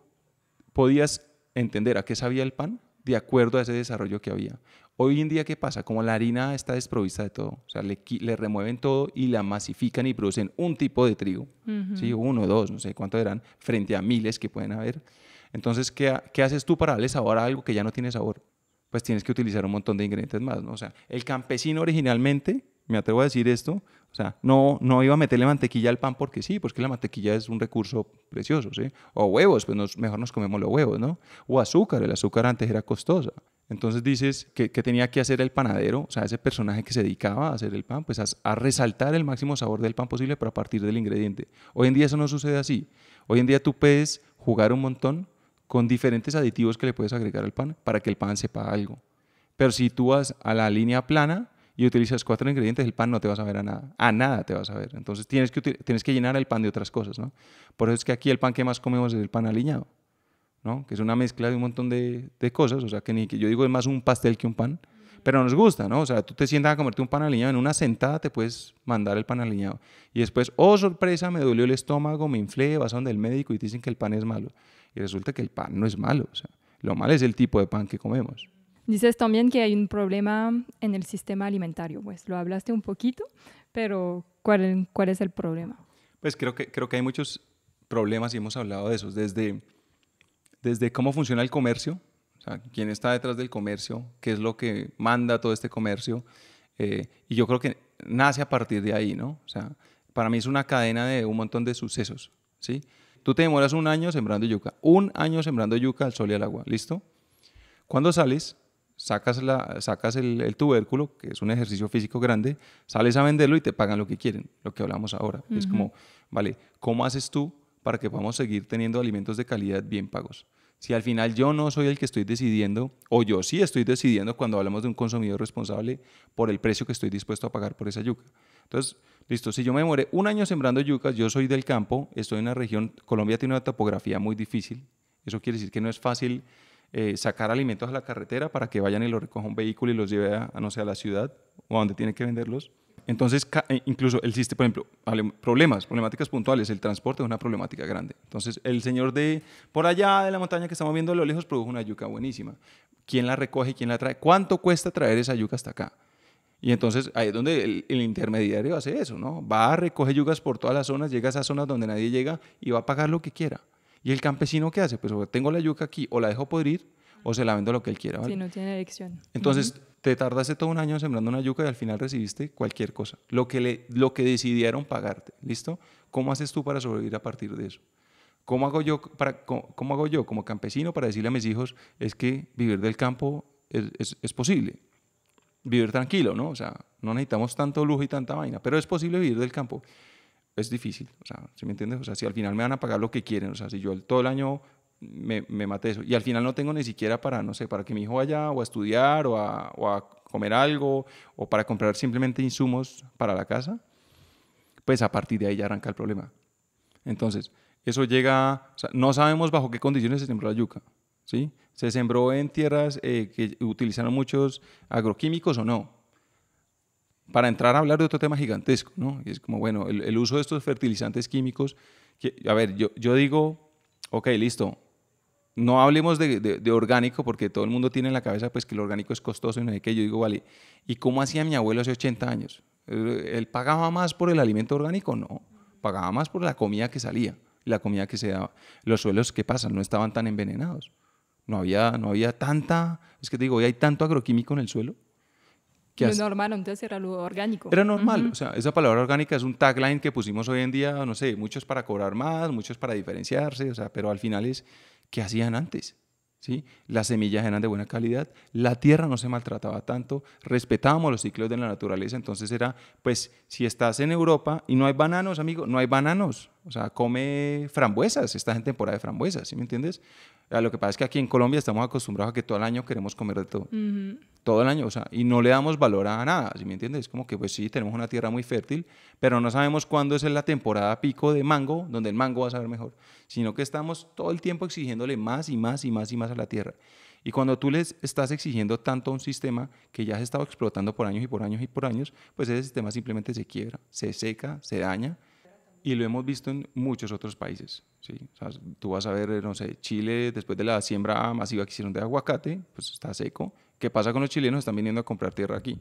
podías entender a qué sabía el pan de acuerdo a ese desarrollo que había. Hoy en día, ¿qué pasa? Como la harina está desprovista de todo, o sea, le remueven todo y la masifican y producen un tipo de trigo, ¿sí? 1, 2, no sé cuántos eran, frente a miles que pueden haber. Entonces, ¿qué haces tú para darle sabor a algo que ya no tiene sabor? Pues tienes que utilizar un montón de ingredientes más, ¿no? O sea, el campesino originalmente, me atrevo a decir esto, o sea, no iba a meterle mantequilla al pan porque sí, porque la mantequilla es un recurso precioso, ¿sí? O huevos, pues mejor nos comemos los huevos, ¿no? O azúcar, el azúcar antes era costosa. Entonces dices, ¿qué tenía que hacer el panadero? O sea, ese personaje que se dedicaba a hacer el pan, pues a resaltar el máximo sabor del pan posible, pero a partir del ingrediente. Hoy en día eso no sucede así. Hoy en día tú puedes jugar un montón con diferentes aditivos que le puedes agregar al pan para que el pan sepa algo. Pero si tú vas a la línea plana y utilizas 4 ingredientes, el pan no te va a saber a nada. A nada te va a saber. Entonces tienes que llenar el pan de otras cosas, ¿no? Por eso es que aquí el pan que más comemos es el pan aliñado, ¿no? Que es una mezcla de un montón de cosas, o sea, que yo digo es más un pastel que un pan, pero nos gusta, ¿no? O sea, tú te sientas a comerte un pan aliñado, en una sentada te puedes mandar el pan aliñado y después, oh sorpresa, me dolió el estómago, me inflé, vas a donde el médico y te dicen que el pan es malo y resulta que el pan no es malo, o sea, lo malo es el tipo de pan que comemos.
Dices también que hay un problema en el sistema alimentario, pues lo hablaste un poquito, pero ¿cuál es el problema?
Pues creo que hay muchos problemas y hemos hablado de esos, desde cómo funciona el comercio, o sea, quién está detrás del comercio, qué es lo que manda todo este comercio, y yo creo que nace a partir de ahí, ¿no? O sea, para mí es una cadena de un montón de sucesos, ¿sí? Tú te demoras 1 año sembrando yuca, 1 año sembrando yuca al sol y al agua, ¿listo? Cuando sales, sacas el tubérculo, que es un ejercicio físico grande, sales a venderlo y te pagan lo que quieren, lo que hablamos ahora. Es como, vale, ¿cómo haces tú para que podamos seguir teniendo alimentos de calidad bien pagos? Si al final yo no soy el que estoy decidiendo, o yo sí estoy decidiendo cuando hablamos de un consumidor responsable por el precio que estoy dispuesto a pagar por esa yuca. Entonces, listo, si yo me demoré 1 año sembrando yucas, yo soy del campo, estoy en una región, Colombia tiene una topografía muy difícil, eso quiere decir que no es fácil sacar alimentos a la carretera para que vayan y los recoja un vehículo y los lleve no sé, a la ciudad o a donde tiene que venderlos. Entonces, incluso el sistema, por ejemplo, problemáticas puntuales, el transporte es una problemática grande. Entonces, el señor de por allá de la montaña que estamos viendo a lo lejos produjo una yuca buenísima. ¿Quién la recoge? ¿Quién la trae? ¿Cuánto cuesta traer esa yuca hasta acá? Y entonces ahí es donde el intermediario hace eso, ¿no? Va a recoger yucas por todas las zonas, llega a esas zonas donde nadie llega y va a pagar lo que quiera. ¿Y el campesino qué hace? Pues o tengo la yuca aquí, o la dejo podrir, o se la vendo a lo que él quiera, ¿vale?
Sí, no tiene elección.
Entonces, te tardaste todo un año sembrando una yuca y al final recibiste cualquier cosa, lo que decidieron pagarte, ¿listo? ¿Cómo haces tú para sobrevivir a partir de eso? ¿Cómo hago yo como campesino para decirle a mis hijos es que vivir del campo es posible? Vivir tranquilo, ¿no? O sea, no necesitamos tanto lujo y tanta vaina, pero es posible vivir del campo. Es difícil, o sea, ¿sí me entiendes? O sea, si al final me van a pagar lo que quieren, o sea, si yo todo el año me maté eso y al final no tengo ni siquiera para, no sé, para que mi hijo vaya o a estudiar o a comer algo o para comprar simplemente insumos para la casa, pues a partir de ahí ya arranca el problema. Entonces, eso llega, o sea, no sabemos bajo qué condiciones se sembró la yuca, ¿sí? ¿Se sembró en tierras que utilizaron muchos agroquímicos o no? Para entrar a hablar de otro tema gigantesco, ¿no? Y es como, bueno, el uso de estos fertilizantes químicos, que, a ver, yo digo, ok, listo, no hablemos de orgánico porque todo el mundo tiene en la cabeza pues que el orgánico es costoso y no sé qué. Yo digo, vale, ¿y cómo hacía mi abuelo hace 80 años? ¿Él pagaba más por el alimento orgánico? No, pagaba más por la comida que salía, la comida que se daba. Los suelos, ¿qué pasa? No estaban tan envenenados. No había tanta, es que te digo, hoy hay tanto agroquímico en el suelo.
Lo normal antes era lo orgánico.
Era normal, o sea, esa palabra orgánica es un tagline que pusimos hoy en día, no sé, muchos para cobrar más, muchos para diferenciarse, o sea, pero al final es, ¿qué hacían antes? ¿Sí? Las semillas eran de buena calidad, la tierra no se maltrataba tanto, respetábamos los ciclos de la naturaleza, entonces era, pues, si estás en Europa y no hay bananos, amigo, no hay bananos, o sea, come frambuesas, estás en temporada de frambuesas, ¿sí me entiendes? Lo que pasa es que aquí en Colombia estamos acostumbrados a que todo el año queremos comer de todo. Todo el año, o sea, y no le damos valor a nada, ¿sí me entiendes? Es como que pues sí, tenemos una tierra muy fértil, pero no sabemos cuándo es la temporada pico de mango, donde el mango va a saber mejor, sino que estamos todo el tiempo exigiéndole más y más y más y más a la tierra. Y cuando tú les estás exigiendo tanto a un sistema que ya se ha estado explotando por años y por años y por años, pues ese sistema simplemente se quiebra, se seca, se daña. Y lo hemos visto en muchos otros países, ¿sí? O sea, tú vas a ver, no sé, Chile, después de la siembra masiva que hicieron de aguacate, pues está seco. ¿Qué pasa con los chilenos? Están viniendo a comprar tierra aquí,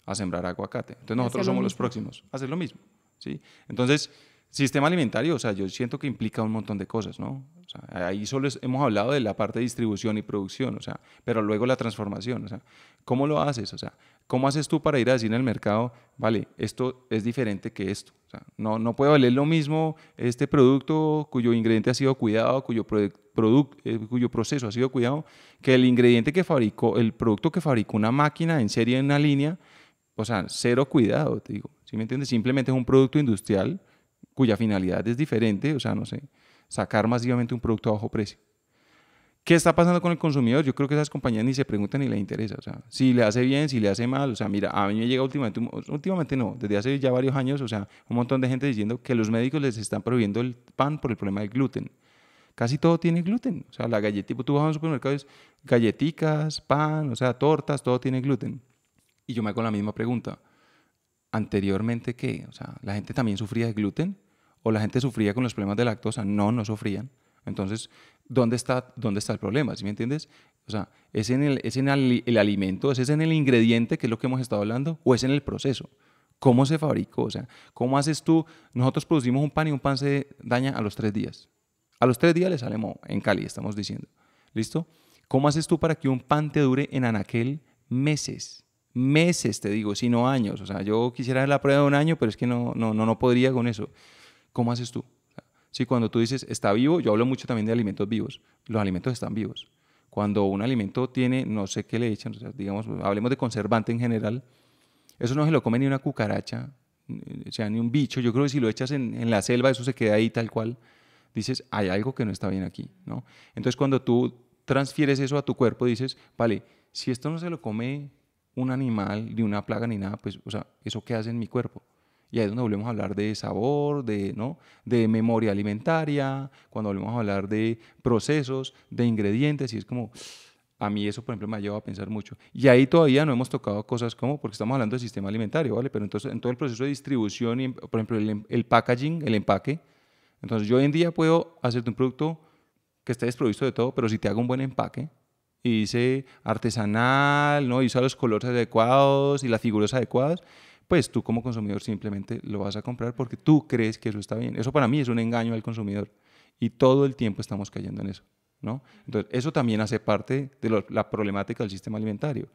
a sembrar aguacate. Entonces nosotros somos los próximos a hacer lo mismo, ¿sí? Entonces, sistema alimentario, o sea, yo siento que implica un montón de cosas, ¿no? O sea, ahí solo hemos hablado de la parte de distribución y producción, o sea, pero luego la transformación, o sea, ¿cómo lo haces? O sea, ¿cómo haces tú para ir a decir en el mercado, vale, esto es diferente que esto? O sea, no puede valer lo mismo este producto cuyo ingrediente ha sido cuidado, cuyo proceso ha sido cuidado, que el ingrediente que fabricó, el producto que fabricó una máquina en serie en una línea, o sea, cero cuidado, te digo, ¿sí me entiendes? Simplemente es un producto industrial cuya finalidad es diferente, o sea, no sé, sacar masivamente un producto a bajo precio. ¿Qué está pasando con el consumidor? Yo creo que esas compañías ni se preguntan ni les interesa. O sea, si le hace bien, si le hace mal. O sea, mira, a mí me llega últimamente no, desde hace ya varios años, o sea, un montón de gente diciendo que los médicos les están prohibiendo el pan por el problema del gluten. Casi todo tiene gluten. O sea, la galletita, tú vas a un supermercado, es galletitas, pan, o sea, tortas, todo tiene gluten. Y yo me hago la misma pregunta. ¿Anteriormente qué? O sea, ¿la gente también sufría de gluten? ¿O la gente sufría con los problemas de lactosa? No, no sufrían. Entonces, ¿dónde está el problema? ¿Sí me entiendes? O sea, ¿es en el alimento, es en el ingrediente, que es lo que hemos estado hablando, o es en el proceso? ¿Cómo se fabricó? O sea, ¿cómo haces tú? Nosotros producimos un pan y un pan se daña a los 3 días. A los 3 días le sale moho, en Cali, estamos diciendo. ¿Listo? ¿Cómo haces tú para que un pan te dure en anaquel meses? Meses, te digo, si no años. O sea, yo quisiera hacer la prueba de un año, pero es que no podría con eso. ¿Cómo haces tú? Si cuando tú dices está vivo, yo hablo mucho también de alimentos vivos. Los alimentos están vivos. Cuando un alimento tiene, no sé qué le echan, o sea, digamos, hablemos de conservante en general, eso no se lo come ni una cucaracha, o sea, ni un bicho. Yo creo que si lo echas en la selva, eso se queda ahí tal cual. Dices, hay algo que no está bien aquí, ¿no? Entonces, cuando tú transfieres eso a tu cuerpo, dices, vale, si esto no se lo come un animal, ni una plaga, ni nada, pues, o sea, ¿eso qué hace en mi cuerpo? Y ahí es donde volvemos a hablar de sabor, ¿no? De memoria alimentaria, cuando volvemos a hablar de procesos, de ingredientes, y es como, a mí eso, por ejemplo, me ha llevado a pensar mucho. Y ahí todavía no hemos tocado cosas como, porque estamos hablando del sistema alimentario, ¿vale? Pero entonces, en todo el proceso de distribución, y, por ejemplo, el packaging, el empaque, entonces yo hoy en día puedo hacerte un producto que esté desprovisto de todo, pero si te hago un buen empaque, y dice artesanal, ¿no? Y usa los colores adecuados y las figuras adecuadas, pues tú como consumidor simplemente lo vas a comprar porque tú crees que eso está bien. Eso para mí es un engaño al consumidor. Y todo el tiempo estamos cayendo en eso, ¿no? Entonces, eso también hace parte de la problemática del sistema alimentario.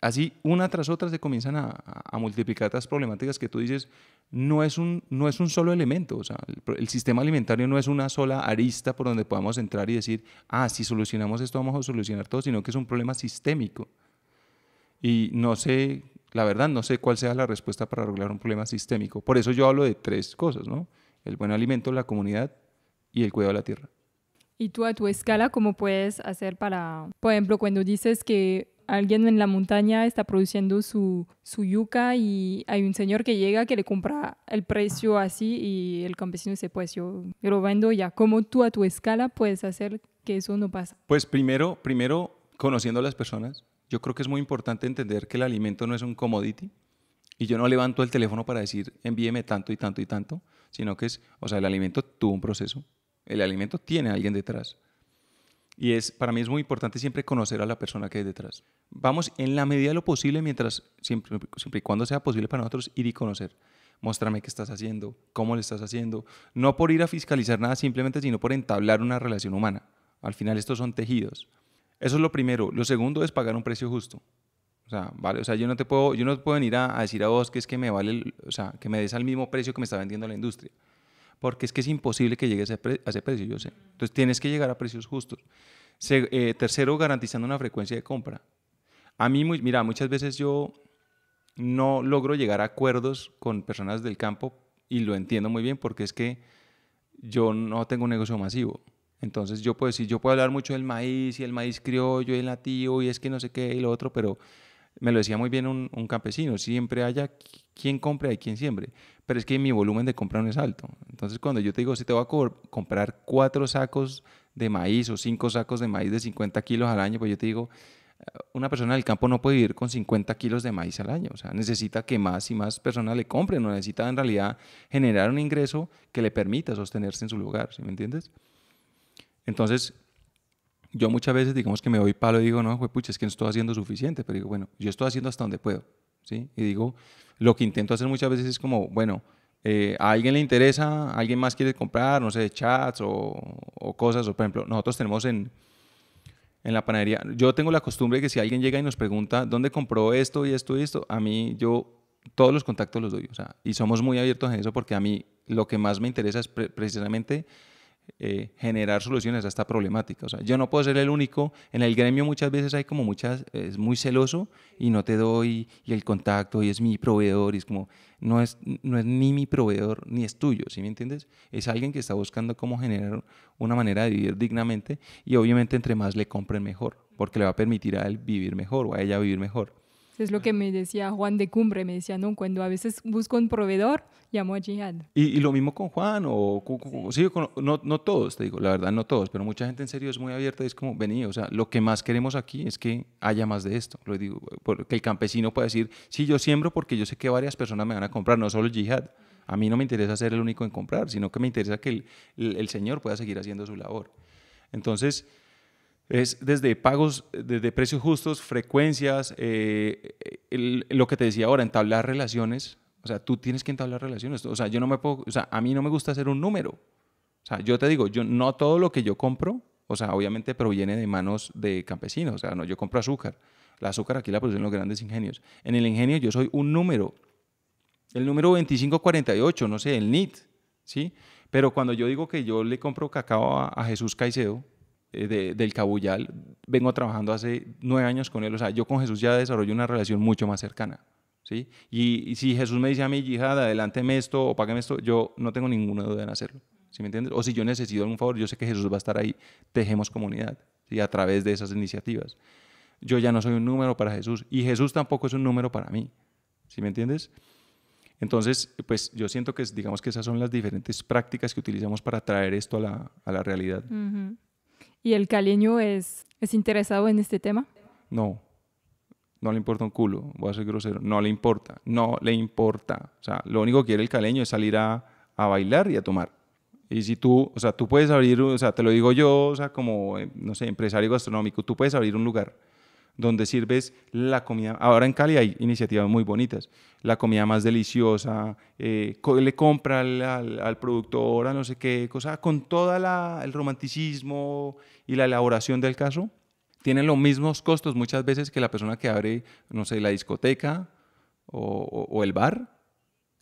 Así, una tras otra se comienzan a multiplicar estas problemáticas que tú dices, no es un solo elemento, o sea, el sistema alimentario no es una sola arista por donde podamos entrar y decir, si solucionamos esto vamos a solucionar todo, sino que es un problema sistémico. Y no sé, la verdad, no sé cuál sea la respuesta para arreglar un problema sistémico. Por eso yo hablo de 3 cosas, ¿no? El buen alimento, la comunidad y el cuidado de la tierra.
Y tú a tu escala, ¿cómo puedes hacer para, por ejemplo, cuando dices que alguien en la montaña está produciendo su yuca y hay un señor que llega que le compra el precio así y el campesino dice, pues yo lo vendo ya? ¿Cómo tú a tu escala puedes hacer que eso no pase?
Pues primero conociendo a las personas, yo creo que es muy importante entender que el alimento no es un commodity y yo no levanto el teléfono para decir envíeme tanto y tanto y tanto, sino que el alimento tuvo un proceso, el alimento tiene a alguien detrás. Y para mí es muy importante siempre conocer a la persona que hay detrás. Vamos, en la medida de lo posible, siempre y cuando sea posible para nosotros, ir y conocer. Muéstrame qué estás haciendo, cómo lo estás haciendo. No por ir a fiscalizar nada simplemente, sino por entablar una relación humana. Al final estos son tejidos. Eso es lo primero. Lo segundo es pagar un precio justo. Vale, yo no te puedo venir a decir a vos que es que me vale, que me des al mismo precio que me está vendiendo la industria. Porque es que es imposible que llegues a ese precio, yo sé. Entonces tienes que llegar a precios justos. Tercero, garantizando una frecuencia de compra. A mí, mira, muchas veces yo no logro llegar a acuerdos con personas del campo y lo entiendo muy bien porque es que yo no tengo un negocio masivo. Entonces yo puedo hablar mucho del maíz y el maíz criollo y el nativo y es que no sé qué y lo otro, pero me lo decía muy bien un campesino, siempre haya quien compre, hay quien siembre, pero es que mi volumen de compra no es alto. Entonces cuando yo te digo, si te voy a comprar 4 sacos de maíz o 5 sacos de maíz de 50 kilos al año, pues yo te digo, una persona del campo no puede vivir con 50 kilos de maíz al año, necesita que más y más personas le compren, no necesita en realidad generar un ingreso que le permita sostenerse en su lugar, ¿sí me entiendes? Entonces, yo muchas veces, digamos que me doy palo y digo, no, pucha, es que no estoy haciendo suficiente, pero digo, bueno, yo estoy haciendo hasta donde puedo, ¿sí? Y digo, lo que intento hacer muchas veces es como, bueno, a alguien le interesa, alguien más quiere comprar, no sé, chats o cosas, o por ejemplo, nosotros tenemos en la panadería, yo tengo la costumbre de que si alguien llega y nos pregunta, ¿dónde compró esto y esto y esto? A mí, yo todos los contactos los doy, y somos muy abiertos en eso porque a mí lo que más me interesa es precisamente generar soluciones a esta problemática. Yo no puedo ser el único. En el gremio muchas veces hay como es muy celoso y no te doy y el contacto y es mi proveedor y es como, no es ni mi proveedor ni es tuyo, ¿sí me entiendes? Es alguien que está buscando cómo generar una manera de vivir dignamente y obviamente entre más le compren mejor, porque le va a permitir a él vivir mejor o a ella vivir mejor.
Es lo que me decía Juan de Cumbre, me decía, no, cuando a veces busco un proveedor, llamo a Jihad.
Y lo mismo con Juan, sí, no todos, te digo, la verdad no todos, pero mucha gente en serio es muy abierta y es como, vení, lo que más queremos aquí es que haya más de esto, lo digo, porque el campesino puede decir, sí, yo siembro porque yo sé que varias personas me van a comprar, no solo Jihad, a mí no me interesa ser el único en comprar, sino que me interesa que el señor pueda seguir haciendo su labor. Entonces, es desde pagos, desde precios justos, frecuencias, lo que te decía ahora, entablar relaciones. Tú tienes que entablar relaciones. Yo no me puedo, a mí no me gusta hacer un número. Yo te digo, no todo lo que yo compro, obviamente proviene de manos de campesinos. No, yo compro azúcar. El azúcar aquí la producen los grandes ingenios. En el ingenio yo soy un número. El número 2548, no sé, el NIT, ¿sí? Pero cuando yo digo que yo le compro cacao a Jesús Caicedo, del Cabuyal, vengo trabajando hace 9 años con él, yo con Jesús ya desarrollo una relación mucho más cercana, ¿sí? Y si Jesús me dice a mí, Jihad, adelánteme esto o págame esto, yo no tengo ninguna duda en hacerlo, ¿sí me entiendes? O si yo necesito algún favor, yo sé que Jesús va a estar ahí, tejemos comunidad, ¿sí? A través de esas iniciativas. Yo ya no soy un número para Jesús y Jesús tampoco es un número para mí, ¿sí me entiendes? Entonces, pues yo siento que digamos que esas son las diferentes prácticas que utilizamos para traer esto a la realidad.
Uh-huh. ¿Y el caleño es interesado en este tema?
No le importa un culo, voy a ser grosero, no le importa. Lo único que quiere el caleño es salir a bailar y a tomar. Y si tú puedes abrir, te lo digo yo, como, no sé, empresario gastronómico, tú puedes abrir un lugar, donde sirves la comida. Ahora en Cali hay iniciativas muy bonitas. La comida más deliciosa, le compra al productor, a no sé qué cosa, con todo el romanticismo y la elaboración del caso. Tienen los mismos costos muchas veces que la persona que abre, no sé, la discoteca o el bar.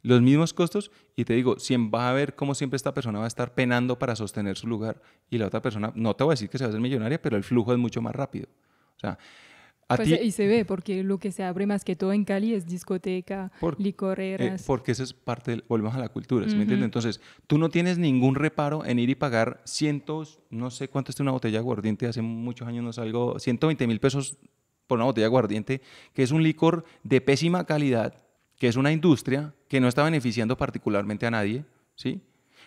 Los mismos costos, y te digo, vas a ver cómo siempre esta persona va a estar penando para sostener su lugar y la otra persona, no te voy a decir que se va a hacer millonaria, pero el flujo es mucho más rápido. O sea, a
Pues
ti,
y se ve, porque lo que se abre más que todo en Cali es discoteca, licoreras.
porque eso es parte, volvemos a la cultura, ¿sí me entiendes?
Ujú.
Entonces, tú no tienes ningún reparo en ir y pagar cientos, no sé cuánto está una botella de aguardiente, hace muchos años no salgo, 120.000 pesos por una botella de aguardiente, que es un licor de pésima calidad, que es una industria que no está beneficiando particularmente a nadie, ¿sí?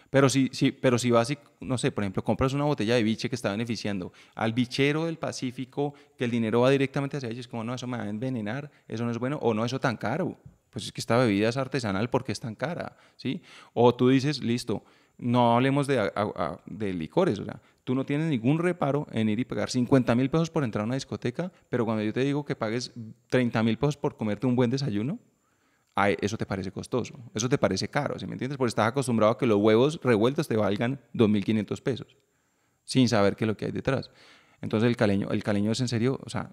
Pero si vas y, no sé, por ejemplo, compras una botella de biche que está beneficiando al bichero del Pacífico, que el dinero va directamente hacia ellos, como no, eso me va a envenenar, eso no es bueno, o no, eso tan caro. Pues es que esta bebida es artesanal porque es tan cara, ¿sí? O tú dices, listo, no hablemos de licores, o sea, tú no tienes ningún reparo en ir y pagar 50.000 pesos por entrar a una discoteca, pero cuando yo te digo que pagues 30.000 pesos por comerte un buen desayuno, eso te parece costoso, eso te parece caro, ¿sí me entiendes? Porque estás acostumbrado a que los huevos revueltos te valgan 2.500 pesos, sin saber qué es lo que hay detrás. Entonces el caleño es en serio, o sea,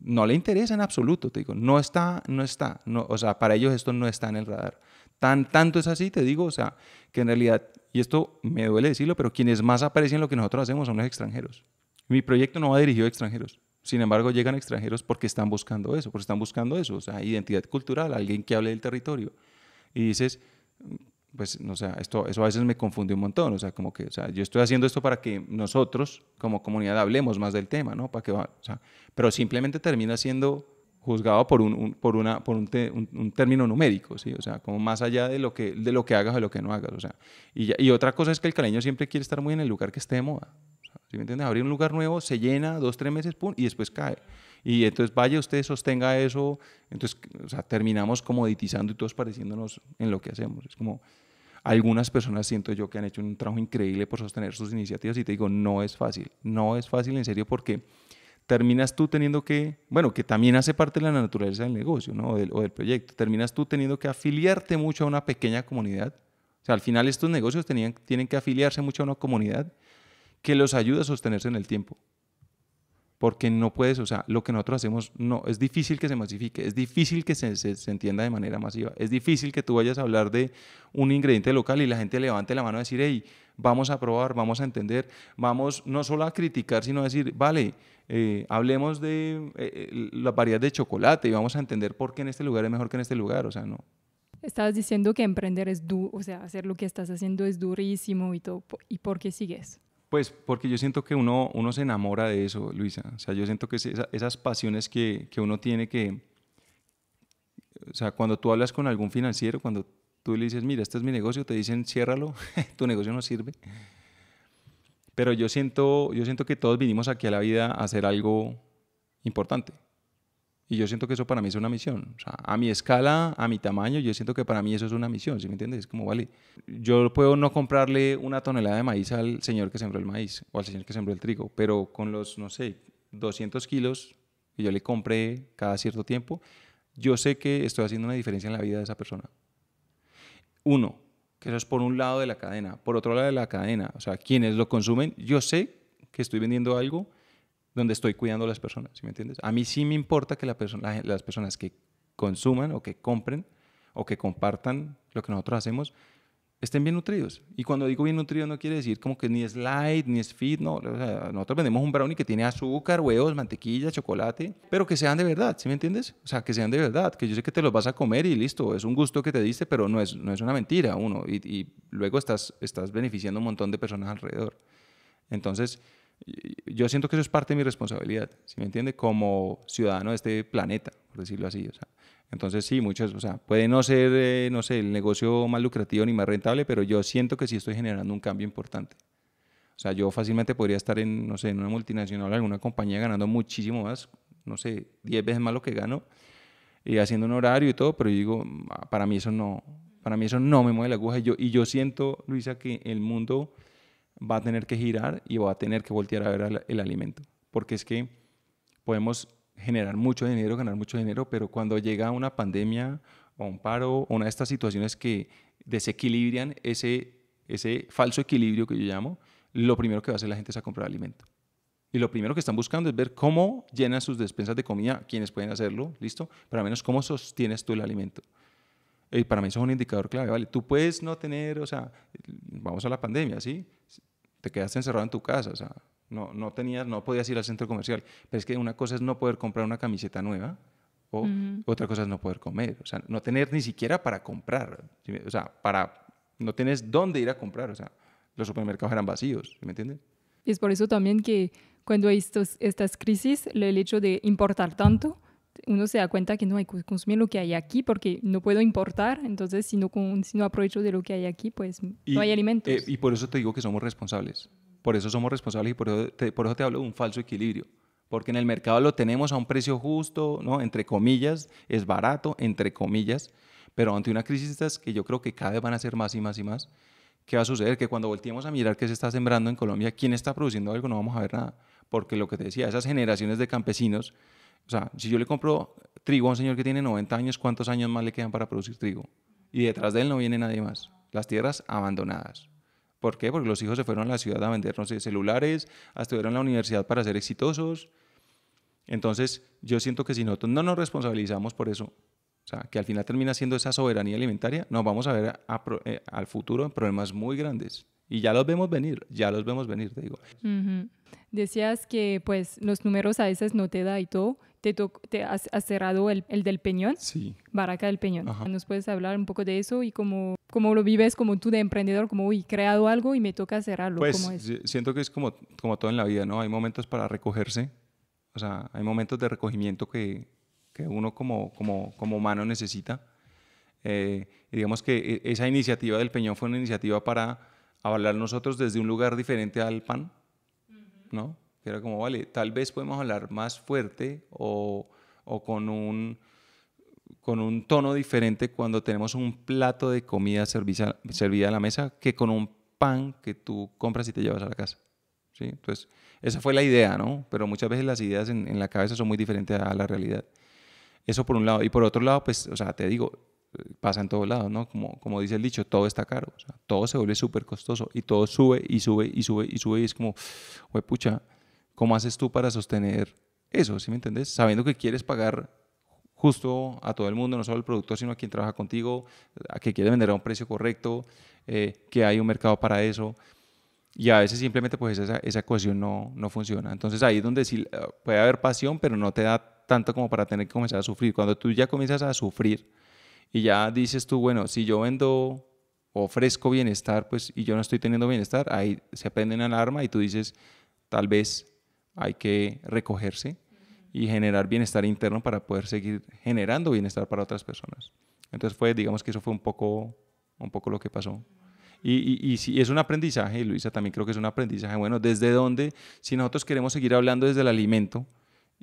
no le interesa en absoluto, te digo, no está, no, o sea, para ellos esto no está en el radar. Tanto es así, te digo, o sea, que en realidad, y esto me duele decirlo, pero quienes más aparecen en lo que nosotros hacemos son los extranjeros. Mi proyecto no va dirigido a extranjeros. Sin embargo, llegan extranjeros porque están buscando eso, o sea, identidad cultural, alguien que hable del territorio. Y dices, pues, no sé, eso a veces me confunde un montón, o sea, como que, o sea, yo estoy haciendo esto para que nosotros, como comunidad, hablemos más del tema, ¿no? Para que, o sea, pero simplemente termina siendo juzgado por un término numérico, ¿sí? O sea, como más allá de lo que hagas o de lo que no hagas, o sea. Y otra cosa es que el caleño siempre quiere estar muy en el lugar que esté de moda. ¿Sí me entiendes? Abrir un lugar nuevo, se llena 2, 3 meses, pum, y después cae. Y entonces vaya usted, sostenga eso, entonces, o sea, terminamos comoditizando y todos pareciéndonos en lo que hacemos. Es como, algunas personas siento yo que han hecho un trabajo increíble por sostener sus iniciativas y te digo, no es fácil en serio porque terminas tú teniendo que, bueno, que también hace parte de la naturaleza del negocio, ¿no? o del proyecto, terminas tú teniendo que afiliarte mucho a una pequeña comunidad. O sea, al final estos negocios tienen que afiliarse mucho a una comunidad que los ayuda a sostenerse en el tiempo. Porque no puedes, o sea, lo que nosotros hacemos, no, es difícil que se masifique, es difícil que se entienda de manera masiva, es difícil que tú vayas a hablar de un ingrediente local y la gente levante la mano a decir, hey, vamos a probar, vamos a entender, vamos no solo a criticar, sino a decir, vale, hablemos de la variedad de chocolate y vamos a entender por qué en este lugar es mejor que en este lugar, o sea, no.
Estabas diciendo que emprender es duro, o sea, hacer lo que estás haciendo es durísimo y todo. ¿Y por qué sigues?
Pues porque yo siento que uno se enamora de eso, Luisa. O sea, yo siento que esas pasiones que uno tiene que, o sea, cuando tú hablas con algún financiero, cuando tú le dices, mira, este es mi negocio, te dicen, ciérralo, tu negocio no sirve. Pero yo siento que todos vinimos aquí a la vida a hacer algo importante. Y yo siento que eso para mí es una misión. O sea, a mi escala, a mi tamaño, yo siento que para mí eso es una misión, ¿sí me entiendes? Es como, vale, yo puedo no comprarle una tonelada de maíz al señor que sembró el maíz o al señor que sembró el trigo, pero con los, no sé, 200 kilos que yo le compré cada cierto tiempo, yo sé que estoy haciendo una diferencia en la vida de esa persona. Uno, que eso es por un lado de la cadena. Por otro lado de la cadena, o sea, quienes lo consumen, yo sé que estoy vendiendo algo donde estoy cuidando a las personas, ¿sí me entiendes? A mí sí me importa que las personas que consuman o que compren o que compartan lo que nosotros hacemos estén bien nutridos. Y cuando digo bien nutridos no quiere decir como que ni es light, ni es fit, no. O sea, nosotros vendemos un brownie que tiene azúcar, huevos, mantequilla, chocolate, pero que sean de verdad, ¿sí me entiendes? O sea, que sean de verdad, que yo sé que te los vas a comer y listo, es un gusto que te diste, pero no es una mentira, uno. Y luego estás beneficiando a un montón de personas alrededor. Entonces, yo siento que eso es parte de mi responsabilidad, ¿sí me entiende? Como ciudadano de este planeta, por decirlo así. O sea, entonces sí, muchos, o sea, puede no ser, no sé, el negocio más lucrativo ni más rentable, pero yo siento que sí estoy generando un cambio importante. O sea, yo fácilmente podría estar en, no sé, en una multinacional o alguna compañía ganando muchísimo más, no sé, 10 veces más lo que gano y haciendo un horario y todo, pero yo digo, para mí eso no me mueve la aguja. Y yo siento, Luisa, que el mundo va a tener que girar y va a tener que voltear a ver el alimento. Porque es que podemos generar mucho dinero, ganar mucho dinero, pero cuando llega una pandemia o un paro o una de estas situaciones que desequilibran ese falso equilibrio que yo llamo, lo primero que va a hacer la gente es a comprar alimento. Y lo primero que están buscando es ver cómo llenan sus despensas de comida, quienes pueden hacerlo, ¿listo? Pero al menos cómo sostienes tú el alimento. Y para mí eso es un indicador clave, ¿vale? Tú puedes no tener, o sea, vamos a la pandemia, ¿sí? Te quedaste encerrado en tu casa, o sea, no podías ir al centro comercial. Pero es que una cosa es no poder comprar una camiseta nueva o otra cosa es no poder comer. O sea, no tener ni siquiera para comprar. ¿Sí? O sea, no tienes dónde ir a comprar. O sea, los supermercados eran vacíos, ¿sí me entiendes?
Y es por eso también que cuando hay estas crisis, el hecho de importar tanto, uno se da cuenta que no hay que consumir lo que hay aquí porque no puedo importar, entonces si no aprovecho de lo que hay aquí, pues no hay alimentos.
Y por eso te digo que somos responsables. Por eso somos responsables y por eso te hablo de un falso equilibrio. Porque en el mercado lo tenemos a un precio justo, ¿no? Entre comillas, es barato, entre comillas, pero ante una crisis estas que yo creo que cada vez van a ser más y más y más, ¿qué va a suceder? Que cuando volteemos a mirar qué se está sembrando en Colombia, quién está produciendo algo, no vamos a ver nada. Porque lo que te decía, esas generaciones de campesinos, o sea, si yo le compro trigo a un señor que tiene 90 años, ¿cuántos años más le quedan para producir trigo? Y detrás de él no viene nadie más. Las tierras abandonadas. ¿Por qué? Porque los hijos se fueron a la ciudad a vender, no sé, celulares, estuvieron en la universidad para ser exitosos. Entonces, yo siento que si nosotros no nos responsabilizamos por eso, o sea, que al final termina siendo esa soberanía alimentaria, nos vamos a ver al futuro en problemas muy grandes. Y ya los vemos venir, te digo.
Uh-huh. Decías que pues los números a veces no te da y todo. Te has cerrado el del Peñón,
Sí.
Barraca del Peñón.
Ajá.
¿Nos puedes hablar un poco de eso y cómo lo vives como tú de emprendedor? Como, he creado algo y me toca cerrarlo.
Pues
¿Cómo es?
siento que es como todo en la vida, ¿no? Hay momentos para recogerse, o sea, hay momentos de recogimiento que uno como humano necesita. Y digamos que esa iniciativa del Peñón fue una iniciativa para hablar nosotros desde un lugar diferente al PAN, ¿no? Que era como, vale, tal vez podemos hablar más fuerte o con un tono diferente cuando tenemos un plato de comida servida a la mesa que con un pan que tú compras y te llevas a la casa, ¿sí? Entonces, esa fue la idea, ¿no? Pero muchas veces las ideas en la cabeza son muy diferentes a la realidad. Eso por un lado. Y por otro lado, pues, o sea, te digo, pasa en todos lados, ¿no? Como dice el dicho, todo está caro. O sea, todo se vuelve súper costoso y todo sube y sube y sube y sube y es como, pucha, ¿cómo haces tú para sostener eso? ¿Sí me entiendes? Sabiendo que quieres pagar justo a todo el mundo, no solo al productor, sino a quien trabaja contigo, a que quiere vender a un precio correcto, que hay un mercado para eso. Y a veces simplemente pues esa ecuación no funciona. Entonces ahí es donde sí puede haber pasión, pero no te da tanto como para tener que comenzar a sufrir. Cuando tú ya comienzas a sufrir y ya dices tú, bueno, si yo vendo, ofrezco bienestar, pues, y yo no estoy teniendo bienestar, ahí se prende una alarma y tú dices, tal vez hay que recogerse y generar bienestar interno para poder seguir generando bienestar para otras personas. Entonces digamos que eso fue un poco lo que pasó. Y sí, es un aprendizaje, Luisa, también creo que es un aprendizaje. Bueno, ¿desde dónde? Si nosotros queremos seguir hablando desde el alimento,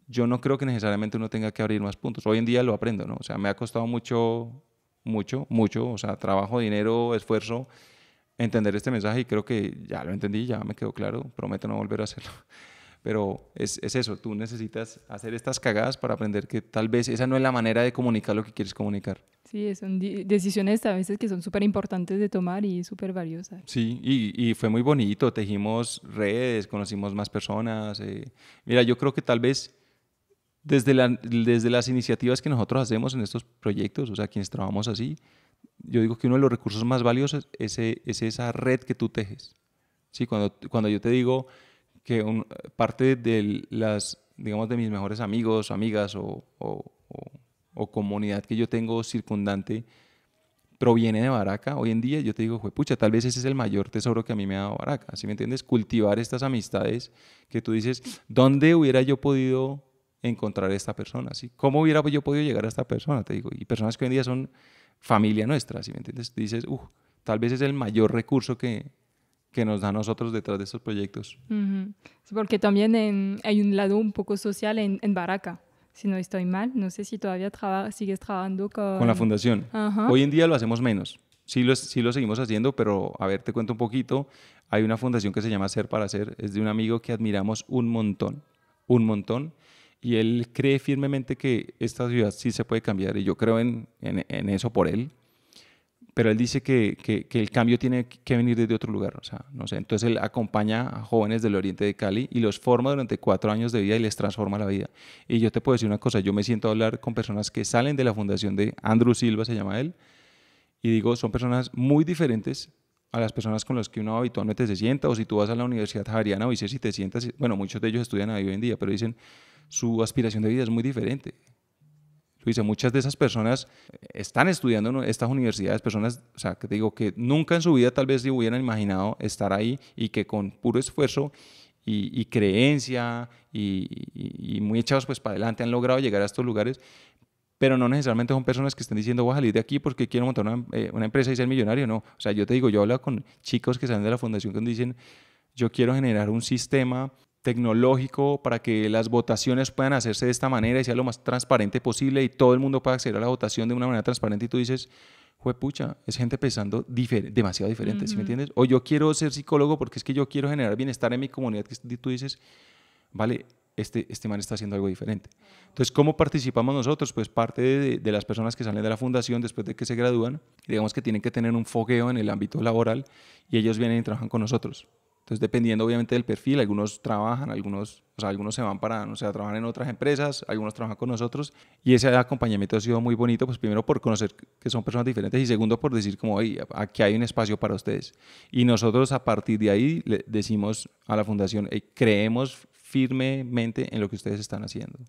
yo no creo que necesariamente uno tenga que abrir más puntos. Hoy en día lo aprendo, ¿no? O sea, me ha costado mucho, o sea, trabajo, dinero, esfuerzo, entender este mensaje y creo que ya lo entendí, ya me quedó claro, prometo no volver a hacerlo. Pero es eso, tú necesitas hacer estas cagadas para aprender que tal vez esa no es la manera de comunicar lo que quieres comunicar.
Sí, son decisiones a veces que son súper importantes de tomar y súper valiosas.
Sí, y fue muy bonito, tejimos redes, conocimos más personas. Mira, yo creo que tal vez desde las iniciativas que nosotros hacemos en estos proyectos, o sea, quienes trabajamos así, yo digo que uno de los recursos más valiosos es esa red que tú tejes. Sí, cuando yo te digo que parte de digamos, de mis mejores amigos, amigas o comunidad que yo tengo circundante proviene de Baraka, hoy en día yo te digo, pucha, tal vez ese es el mayor tesoro que a mí me ha dado Baraka, ¿sí me entiendes? Cultivar estas amistades que tú dices, ¿dónde hubiera yo podido encontrar a esta persona? ¿Sí? ¿Cómo hubiera yo podido llegar a esta persona? Te digo, y personas que hoy en día son familia nuestra, ¿sí me entiendes? Dices, tal vez es el mayor recurso que nos da a nosotros detrás de estos proyectos.
Uh-huh. Sí, porque también hay un lado un poco social en Baraka, si no estoy mal. No sé si todavía sigues trabajando con
la fundación.
Uh-huh.
Hoy en día lo hacemos menos. Sí lo seguimos haciendo, pero a ver, te cuento un poquito. Hay una fundación que se llama Ser para Ser. Es de un amigo que admiramos un montón. y él cree firmemente que esta ciudad sí se puede cambiar y yo creo en eso por él. Pero él dice que el cambio tiene que venir desde otro lugar, o sea, no sé. Entonces él acompaña a jóvenes del oriente de Cali y los forma durante 4 años de vida y les transforma la vida. Y yo te puedo decir una cosa, yo me siento a hablar con personas que salen de la fundación de Andrew Silva, se llama él, y digo, son personas muy diferentes a las personas con las que uno habitualmente se sienta, o si tú vas a la Universidad Javeriana o dices si te sientas, bueno, muchos de ellos estudian ahí hoy en día, pero dicen, su aspiración de vida es muy diferente. Dice, muchas de esas personas están estudiando en estas universidades, personas, o sea, que te digo, que nunca en su vida tal vez se hubieran imaginado estar ahí y que con puro esfuerzo y creencia y muy echados pues para adelante han logrado llegar a estos lugares, pero no necesariamente son personas que estén diciendo voy a salir de aquí porque quiero montar una empresa y ser millonario, no. O sea, yo te digo, yo he hablado con chicos que salen de la fundación que dicen, yo quiero generar un sistema tecnológico para que las votaciones puedan hacerse de esta manera y sea lo más transparente posible y todo el mundo pueda acceder a la votación de una manera transparente y tú dices, juepucha, es gente pensando demasiado diferente, ¿sí me entiendes? O yo quiero ser psicólogo porque es que yo quiero generar bienestar en mi comunidad, que tú dices, vale, este man está haciendo algo diferente. Entonces, ¿cómo participamos nosotros? Pues parte de las personas que salen de la fundación después de que se gradúan, digamos que tienen que tener un fogueo en el ámbito laboral y ellos vienen y trabajan con nosotros. Entonces, dependiendo obviamente del perfil, algunos trabajan, algunos se van para, no sé, a trabajar en otras empresas, algunos trabajan con nosotros y ese acompañamiento ha sido muy bonito, pues primero por conocer que son personas diferentes y segundo por decir como, hey, aquí hay un espacio para ustedes. Y nosotros a partir de ahí le decimos a la fundación, hey, creemos firmemente en lo que ustedes están haciendo.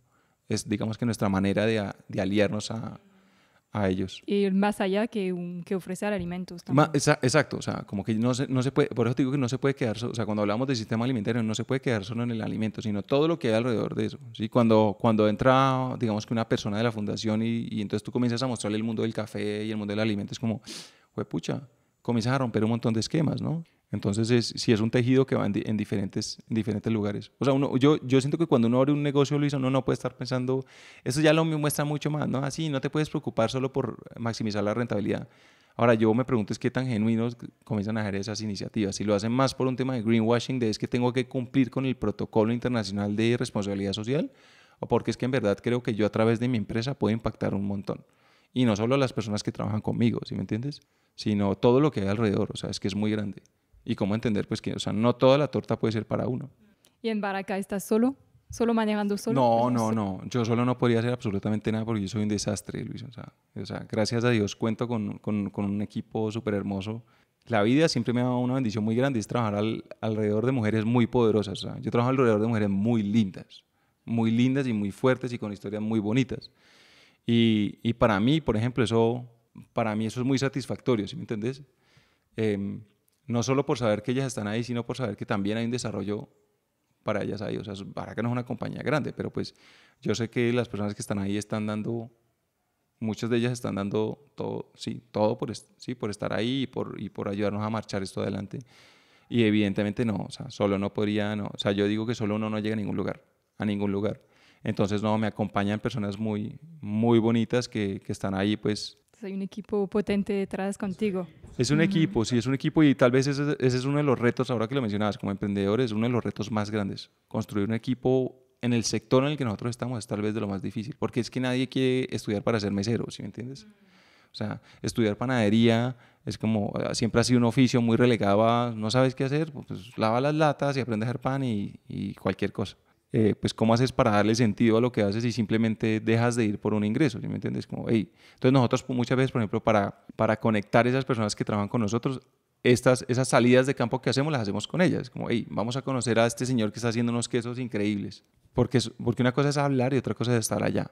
Es, digamos que nuestra manera de aliarnos a ellos.
Y más allá que ofrecer alimentos también.
Exacto, o sea, como que no se puede, por eso te digo que no se puede quedar, o sea, cuando hablamos del sistema alimentario no se puede quedar solo en el alimento, sino todo lo que hay alrededor de eso, ¿sí? Cuando entra, digamos que una persona de la fundación y entonces tú comienzas a mostrarle el mundo del café y el mundo del alimento, es como, pucha, comienzas a romper un montón de esquemas, ¿no? Entonces, sí es un tejido que va en diferentes lugares. O sea, yo siento que cuando uno abre un negocio, Luis, uno no puede estar pensando, eso ya lo muestra mucho más, ¿no? Así, no te puedes preocupar solo por maximizar la rentabilidad. Ahora, yo me pregunto es qué tan genuinos comienzan a hacer esas iniciativas. Si lo hacen más por un tema de greenwashing, de es que tengo que cumplir con el protocolo internacional de responsabilidad social, o porque es que en verdad creo que yo a través de mi empresa puedo impactar un montón. Y no solo las personas que trabajan conmigo, ¿sí me entiendes? Sino todo lo que hay alrededor, o sea, es que es muy grande. Y cómo entender, pues, que, o sea, no toda la torta puede ser para uno.
¿Y en Baracá estás solo? ¿Solo manejando solo?
No. Yo solo no podría hacer absolutamente nada porque yo soy un desastre, Luis. O sea gracias a Dios cuento con un equipo súper hermoso. La vida siempre me ha dado una bendición muy grande, es trabajar alrededor de mujeres muy poderosas. O sea, yo trabajo alrededor de mujeres muy lindas y muy fuertes y con historias muy bonitas. Y para mí, por ejemplo, eso es muy satisfactorio, ¿sí me entendés? No solo por saber que ellas están ahí, sino por saber que también hay un desarrollo para ellas ahí. O sea, Baracá no es una compañía grande, pero pues yo sé que las personas que están ahí están dando, muchas de ellas están dando todo, sí, todo por estar ahí y por ayudarnos a marchar esto adelante. Y evidentemente no, o sea, solo no podría, no. O sea, yo digo que solo uno no llega a ningún lugar. Entonces, no, me acompañan personas muy, muy bonitas que están ahí, pues.
Hay un equipo potente detrás contigo.
Es un equipo, sí, es un equipo y tal vez ese es uno de los retos, ahora que lo mencionabas, como emprendedores, es uno de los retos más grandes. Construir un equipo en el sector en el que nosotros estamos es tal vez de lo más difícil, porque es que nadie quiere estudiar para ser mesero, ¿sí me entiendes? O sea, estudiar panadería es como, siempre ha sido un oficio muy relegado a, no sabes qué hacer, pues lava las latas y aprende a hacer pan y cualquier cosa. Pues cómo haces para darle sentido a lo que haces y simplemente dejas de ir por un ingreso, ¿sí me entiendes? Como, hey. Entonces nosotros muchas veces, por ejemplo, para conectar esas personas que trabajan con nosotros, esas salidas de campo que hacemos, las hacemos con ellas. Como, hey, vamos a conocer a este señor que está haciendo unos quesos increíbles. Porque una cosa es hablar y otra cosa es estar allá.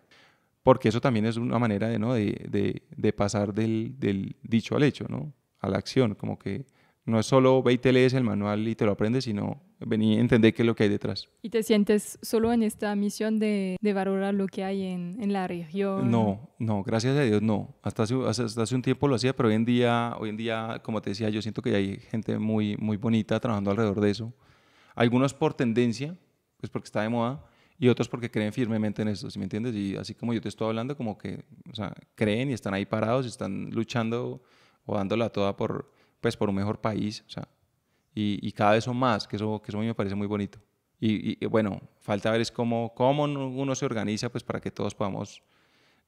Porque eso también es una manera de pasar del dicho al hecho, ¿no? A la acción, como que no es solo ve y te lees el manual y te lo aprendes, sino vení a entender qué es lo que hay detrás.
¿Y te sientes solo en esta misión de valorar lo que hay en la región?
No, gracias a Dios no. Hasta hace un tiempo lo hacía, pero hoy en día, como te decía, yo siento que hay gente muy, muy bonita trabajando alrededor de eso. Algunos por tendencia, pues porque está de moda, y otros porque creen firmemente en esto, ¿sí me entiendes? Y así como yo te estoy hablando, como que, o sea, creen y están ahí parados y están luchando o dándola toda por un mejor país, o sea, y cada vez son más, que eso a mí me parece muy bonito. Y bueno, falta ver es cómo uno se organiza pues para que todos podamos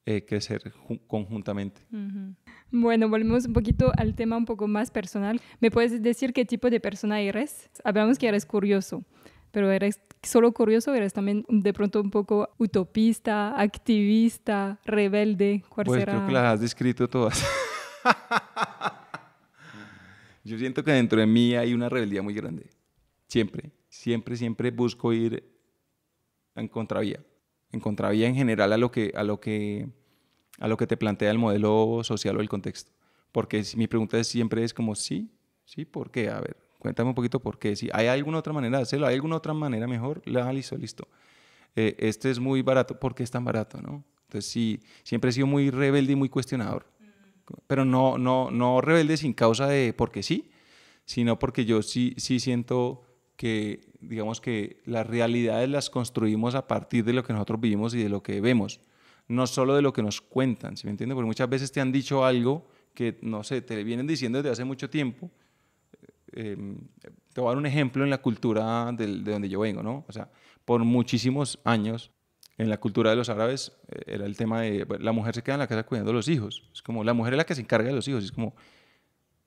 crecer conjuntamente.
Ujú. Bueno, volvemos un poquito al tema un poco más personal. ¿Me puedes decir qué tipo de persona eres? Hablamos que eres curioso, pero ¿eres solo curioso o eres también de pronto un poco utopista, activista, rebelde? ¿Cuál
Pues creo que
será?
las has descrito todas. Yo siento que dentro de mí hay una rebeldía muy grande. Siempre busco ir en contravía. En contravía en general a lo que te plantea el modelo social o el contexto. Porque mi pregunta siempre es como, sí, ¿por qué? A ver, cuéntame un poquito por qué. Si hay alguna otra manera de hacerlo, hay alguna otra manera mejor, listo. Este es muy barato, ¿por qué es tan barato, no? Entonces sí, siempre he sido muy rebelde y muy cuestionador. Pero no rebelde sin causa de porque sí, sino porque yo sí siento que, digamos que las realidades las construimos a partir de lo que nosotros vivimos y de lo que vemos, no solo de lo que nos cuentan, ¿sí me entiendes? Porque muchas veces te han dicho algo que, no sé, te vienen diciendo desde hace mucho tiempo. eh, Te voy a dar un ejemplo en la cultura de donde yo vengo, ¿no? O sea, por muchísimos años, en la cultura de los árabes, era el tema de, bueno, la mujer se queda en la casa cuidando a los hijos. Es como, la mujer es la que se encarga de los hijos. Es como,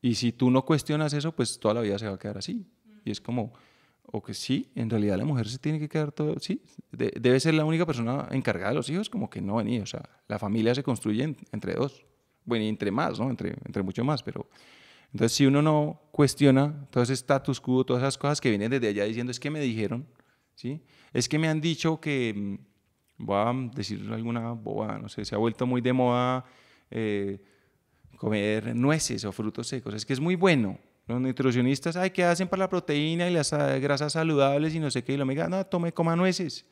y si tú no cuestionas eso, pues toda la vida se va a quedar así. Y es como, o que sí, en realidad la mujer se tiene que quedar todo, sí, debe ser la única persona encargada de los hijos, como que no, venía, o sea, la familia se construye entre dos, bueno, y entre más, ¿no? Entre mucho más, pero entonces si uno no cuestiona todo ese status quo, todas esas cosas que vienen desde allá diciendo, es que me dijeron, ¿sí? Es que me han dicho que, voy a decir alguna boba, no sé, se ha vuelto muy de moda eh, comer nueces o frutos secos, es que es muy bueno. Los nutricionistas, ay, ¿qué hacen para la proteína y las grasas saludables y no sé qué? Y lo omega, no, coma nueces.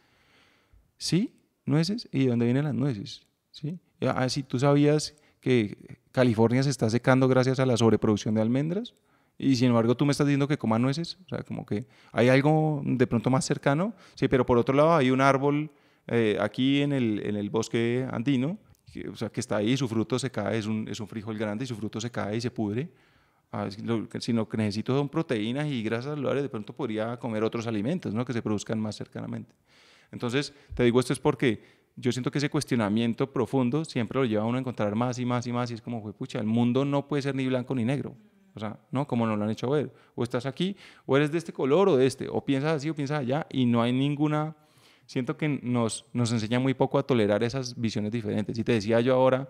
¿Sí? ¿Nueces? ¿Y de dónde vienen las nueces? ¿Sí? Si tú sabías que California se está secando gracias a la sobreproducción de almendras y sin embargo tú me estás diciendo que coma nueces, o sea, como que hay algo de pronto más cercano, sí, pero por otro lado hay un árbol aquí en el bosque andino, o sea, que está ahí, su fruto se cae, es un frijol grande y su fruto se cae y se pudre. Si lo que necesito son proteínas y grasas saludables, de pronto podría comer otros alimentos, ¿no? Que se produzcan más cercanamente. Entonces, te digo esto es porque yo siento que ese cuestionamiento profundo siempre lo lleva a uno a encontrar más y más y más, y es como, pucha, el mundo no puede ser ni blanco ni negro. O sea, no, como nos lo han hecho ver. O estás aquí, o eres de este color o de este, o piensas así o piensas allá, y no hay ninguna. Siento que nos enseña muy poco a tolerar esas visiones diferentes. Y te decía yo ahora,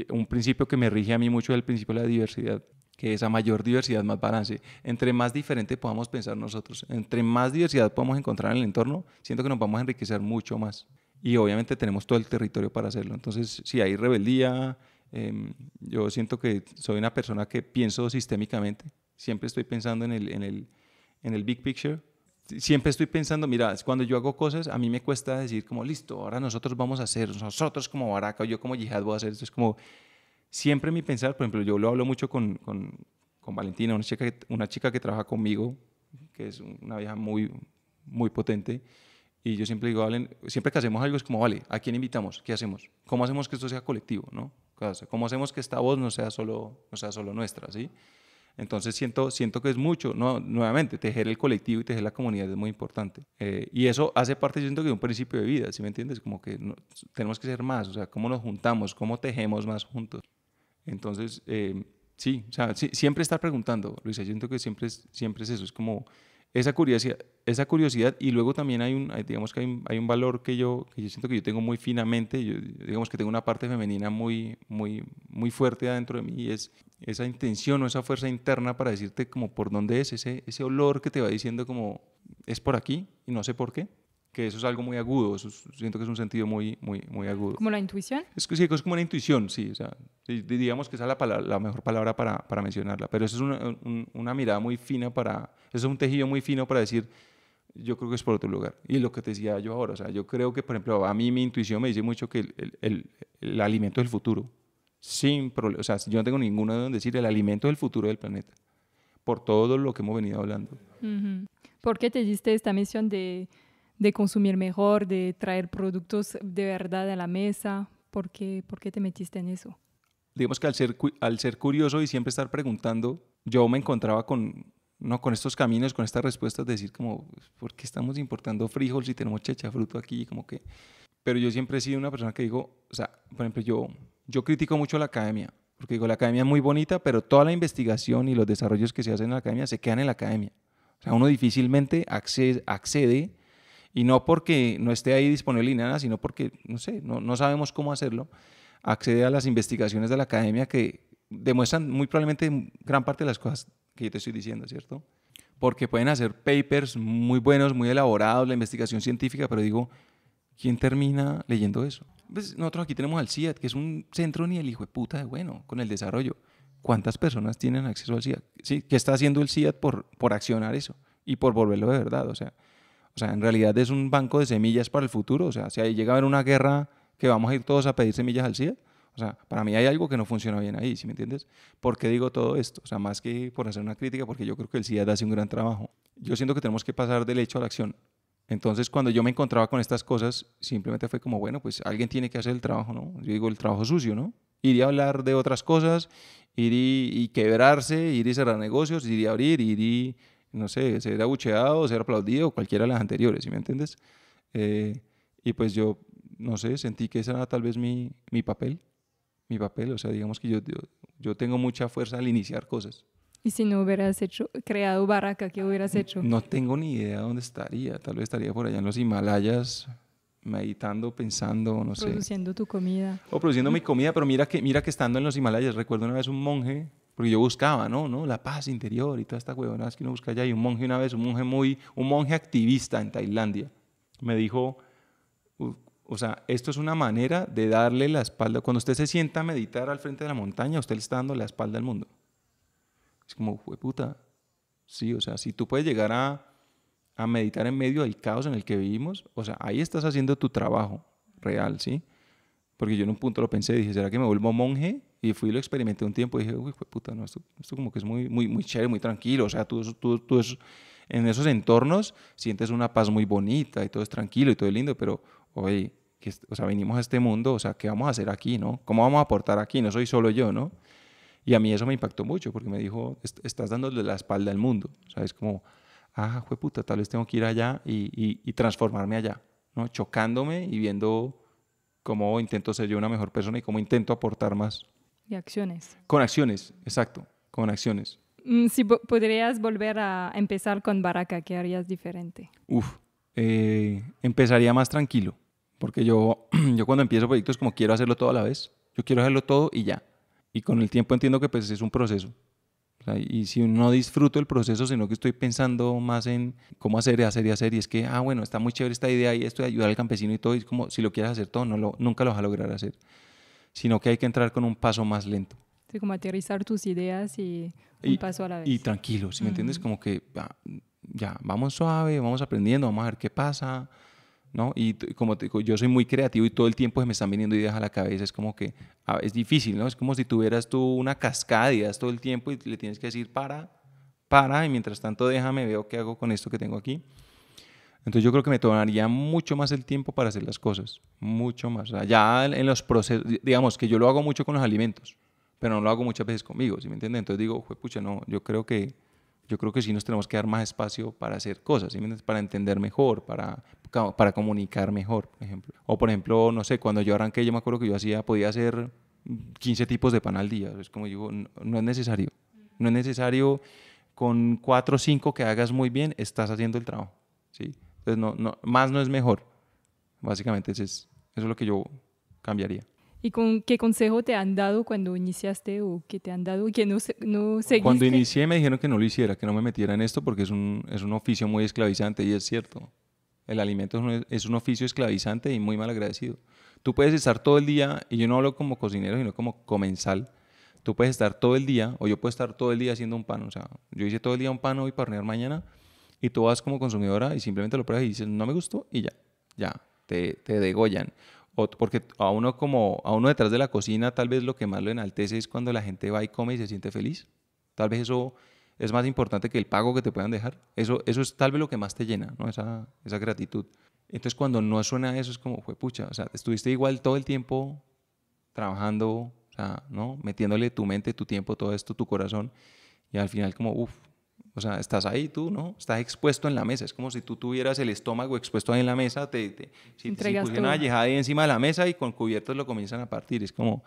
un principio que me rige a mí mucho es el principio de la diversidad, que es a mayor diversidad, más balance. Entre más diferente podamos pensar nosotros, entre más diversidad podamos encontrar en el entorno, siento que nos vamos a enriquecer mucho más. Y obviamente tenemos todo el territorio para hacerlo. Entonces, si hay rebeldía, yo siento que soy una persona que pienso sistémicamente. Siempre estoy pensando en el big picture. Siempre estoy pensando, mira, cuando yo hago cosas, a mí me cuesta decir como, listo, ahora nosotros vamos a hacer, nosotros como Baraka o yo como Yihad voy a hacer esto. Es como, siempre mi pensar, por ejemplo, yo lo hablo mucho con Valentina, una chica que trabaja conmigo, que es una vieja muy, muy potente, y yo siempre digo, Valen, siempre que hacemos algo es como, vale, ¿a quién invitamos? ¿Qué hacemos? ¿Cómo hacemos que esto sea colectivo? ¿No? ¿Cómo hacemos que esta voz no sea solo nuestra? ¿Sí? Entonces siento que es mucho, no, nuevamente, tejer el colectivo y tejer la comunidad es muy importante. Y eso hace parte, yo siento que de un principio de vida, ¿sí me entiendes? Como que tenemos que ser más, o sea, cómo nos juntamos, cómo tejemos más juntos. Entonces, sí, o sea, siempre estar preguntando, Luisa, yo siento que siempre es eso, es como esa curiosidad y luego también digamos que hay un valor que yo siento que yo tengo muy finamente, digamos que tengo una parte femenina muy, muy, muy fuerte adentro de mí y es esa intención o esa fuerza interna para decirte como por dónde es, ese olor que te va diciendo como es por aquí y no sé por qué, que eso es algo muy agudo, siento que es un sentido muy, muy, muy agudo.
¿Como la intuición?
Es que sí, es como una intuición, sí, o sea, sí, digamos que esa es la mejor palabra para mencionarla, pero eso es una mirada muy fina eso es un tejido muy fino para decir, yo creo que es por otro lugar. Y lo que te decía yo ahora, o sea, yo creo que, por ejemplo, a mí mi intuición me dice mucho que el alimento es el futuro, sin problema, o sea, yo no tengo ninguno de donde decir el alimento es el futuro del planeta, por todo lo que hemos venido hablando.
Ujú. ¿Por qué te diste esta misión de consumir mejor, de traer productos de verdad a la mesa? ¿Por qué te metiste en eso?
Digamos que al ser curioso y siempre estar preguntando, yo me encontraba con ¿no? Con estos caminos, con estas respuestas, decir como, ¿por qué estamos importando frijol si tenemos checha fruto aquí? Como que... Pero yo siempre he sido una persona que digo, o sea, por ejemplo, yo critico mucho la academia, porque digo, la academia es muy bonita, pero toda la investigación y los desarrollos que se hacen en la academia se quedan en la academia. O sea, uno difícilmente accede y no porque no esté ahí disponible ni nada, sino porque, no sé, no sabemos cómo hacerlo, accede a las investigaciones de la academia que demuestran muy probablemente gran parte de las cosas que yo te estoy diciendo, ¿cierto? Porque pueden hacer papers muy buenos, muy elaborados, la investigación científica, pero digo, ¿quién termina leyendo eso? Pues nosotros aquí tenemos al CIAT, que es un centro ni el hijo de puta de bueno con el desarrollo. ¿Cuántas personas tienen acceso al CIAT? ¿Sí? ¿Qué está haciendo el CIAT por accionar eso y por volverlo de verdad? O sea, en realidad es un banco de semillas para el futuro. O sea, si ahí llega a haber una guerra que vamos a ir todos a pedir semillas al CIAT, o sea, para mí hay algo que no funciona bien ahí, ¿sí me entiendes? ¿Por qué digo todo esto? O sea, más que por hacer una crítica, porque yo creo que el CIAT hace un gran trabajo. Yo siento que tenemos que pasar del hecho a la acción. Entonces, cuando yo me encontraba con estas cosas, simplemente fue como, bueno, pues alguien tiene que hacer el trabajo, ¿no? Yo digo, el trabajo sucio, ¿no? Ir y hablar de otras cosas, ir y quebrarse, ir y cerrar negocios, ir y abrir, ir y, no sé, ser abucheado, ser aplaudido, cualquiera de las anteriores, ¿sí me entiendes? Y pues yo, no sé, sentí que ese era tal vez mi papel, o sea, digamos que yo tengo mucha fuerza al iniciar cosas.
Y si no hubieras creado Baraka, ¿qué hubieras hecho?
No tengo ni idea dónde estaría. Tal vez estaría por allá en los Himalayas, meditando, pensando, no sé.
Produciendo tu comida.
O produciendo mi comida, pero mira que estando en los Himalayas, recuerdo una vez un monje, porque yo buscaba, ¿no? La paz interior y toda esta huevonada que uno busca allá. Y un monje una vez, un monje activista en Tailandia, me dijo, o sea, esto es una manera de darle la espalda. Cuando usted se sienta a meditar al frente de la montaña, usted le está dando la espalda al mundo. Es como, jueputa, sí, o sea, si tú puedes llegar a meditar en medio del caos en el que vivimos, o sea, ahí estás haciendo tu trabajo real, ¿sí? Porque yo en un punto lo pensé, dije, ¿será que me vuelvo monje? Y fui y lo experimenté un tiempo y dije, uy, puta, no, esto como que es muy chévere, muy tranquilo, o sea, tú en esos entornos sientes una paz muy bonita y todo es tranquilo y todo es lindo, pero, oye, o sea, venimos a este mundo, o sea, ¿qué vamos a hacer aquí, no? ¿Cómo vamos a aportar aquí? No soy solo yo, ¿no? Y a mí eso me impactó mucho porque me dijo, estás dándole la espalda al mundo, ¿sabes? Como, jueputa, tal vez tengo que ir allá y transformarme allá, ¿no? Chocándome y viendo cómo intento ser yo una mejor persona y cómo intento aportar más.
Y acciones.
Con acciones, exacto, con acciones.
Si podrías volver a empezar con Baraka, ¿qué harías diferente?
Empezaría más tranquilo, porque yo cuando empiezo proyectos como quiero hacerlo todo a la vez, yo quiero hacerlo todo y ya. Y con el tiempo entiendo que pues es un proceso. O sea, y si no disfruto el proceso, sino que estoy pensando más en cómo hacer, y es que, bueno, está muy chévere esta idea y esto de ayudar al campesino y todo, y es como si lo quieres hacer todo, nunca lo vas a lograr hacer. Sino que hay que entrar con un paso más lento.
Sí, como aterrizar tus ideas y un paso a la vez.
Y tranquilo, ¿sí me entiendes? Como que ya, vamos suave, vamos aprendiendo, vamos a ver qué pasa, ¿no? Y como te digo, yo soy muy creativo y todo el tiempo se me están viniendo ideas a la cabeza. Es como que es difícil, ¿no? Es como si tuvieras tú una cascada de ideas todo el tiempo y le tienes que decir para, y mientras tanto déjame, veo qué hago con esto que tengo aquí. Entonces yo creo que me tomaría mucho más el tiempo para hacer las cosas, mucho más. O sea, ya en los procesos, digamos que yo lo hago mucho con los alimentos, pero no lo hago muchas veces conmigo, ¿sí me entiendes? Entonces digo, pucha, no, yo creo que sí nos tenemos que dar más espacio para hacer cosas, ¿sí? Para entender mejor, para comunicar mejor, por ejemplo. O por ejemplo, no sé, cuando yo arranqué, yo me acuerdo que podía hacer 15 tipos de pan al día. Es como digo, no es necesario. No es necesario, con 4 o 5 que hagas muy bien, estás haciendo el trabajo, ¿sí? Entonces, más no es mejor. Básicamente eso es lo que yo cambiaría.
¿Y qué consejo te han dado cuando iniciaste o qué te han dado y que no seguiste?
Cuando inicié me dijeron que no lo hiciera, que no me metiera en esto porque es un oficio muy esclavizante y es cierto. El alimento es un oficio esclavizante y muy mal agradecido. Tú puedes estar todo el día, y yo no hablo como cocinero, sino como comensal. Tú puedes estar todo el día, o yo puedo estar todo el día haciendo un pan. O sea, yo hice todo el día un pan hoy para hornear mañana, y tú vas como consumidora y simplemente lo pruebas y dices, no me gustó, y ya, te degollan. Porque a uno detrás de la cocina tal vez lo que más lo enaltece es cuando la gente va y come y se siente feliz. Tal vez eso es más importante que el pago que te puedan dejar. Eso es tal vez lo que más te llena, ¿no? Esa gratitud. Entonces cuando no suena eso es como, pucha, o sea, estuviste igual todo el tiempo trabajando, o sea, ¿no? Metiéndole tu mente, tu tiempo, todo esto, tu corazón, y al final como, o O sea, estás ahí tú, ¿no? Estás expuesto en la mesa. Es como si tú tuvieras el estómago expuesto ahí en la mesa. Si pusieran una yejada ahí encima de la mesa y con cubiertos lo comienzan a partir. Es como,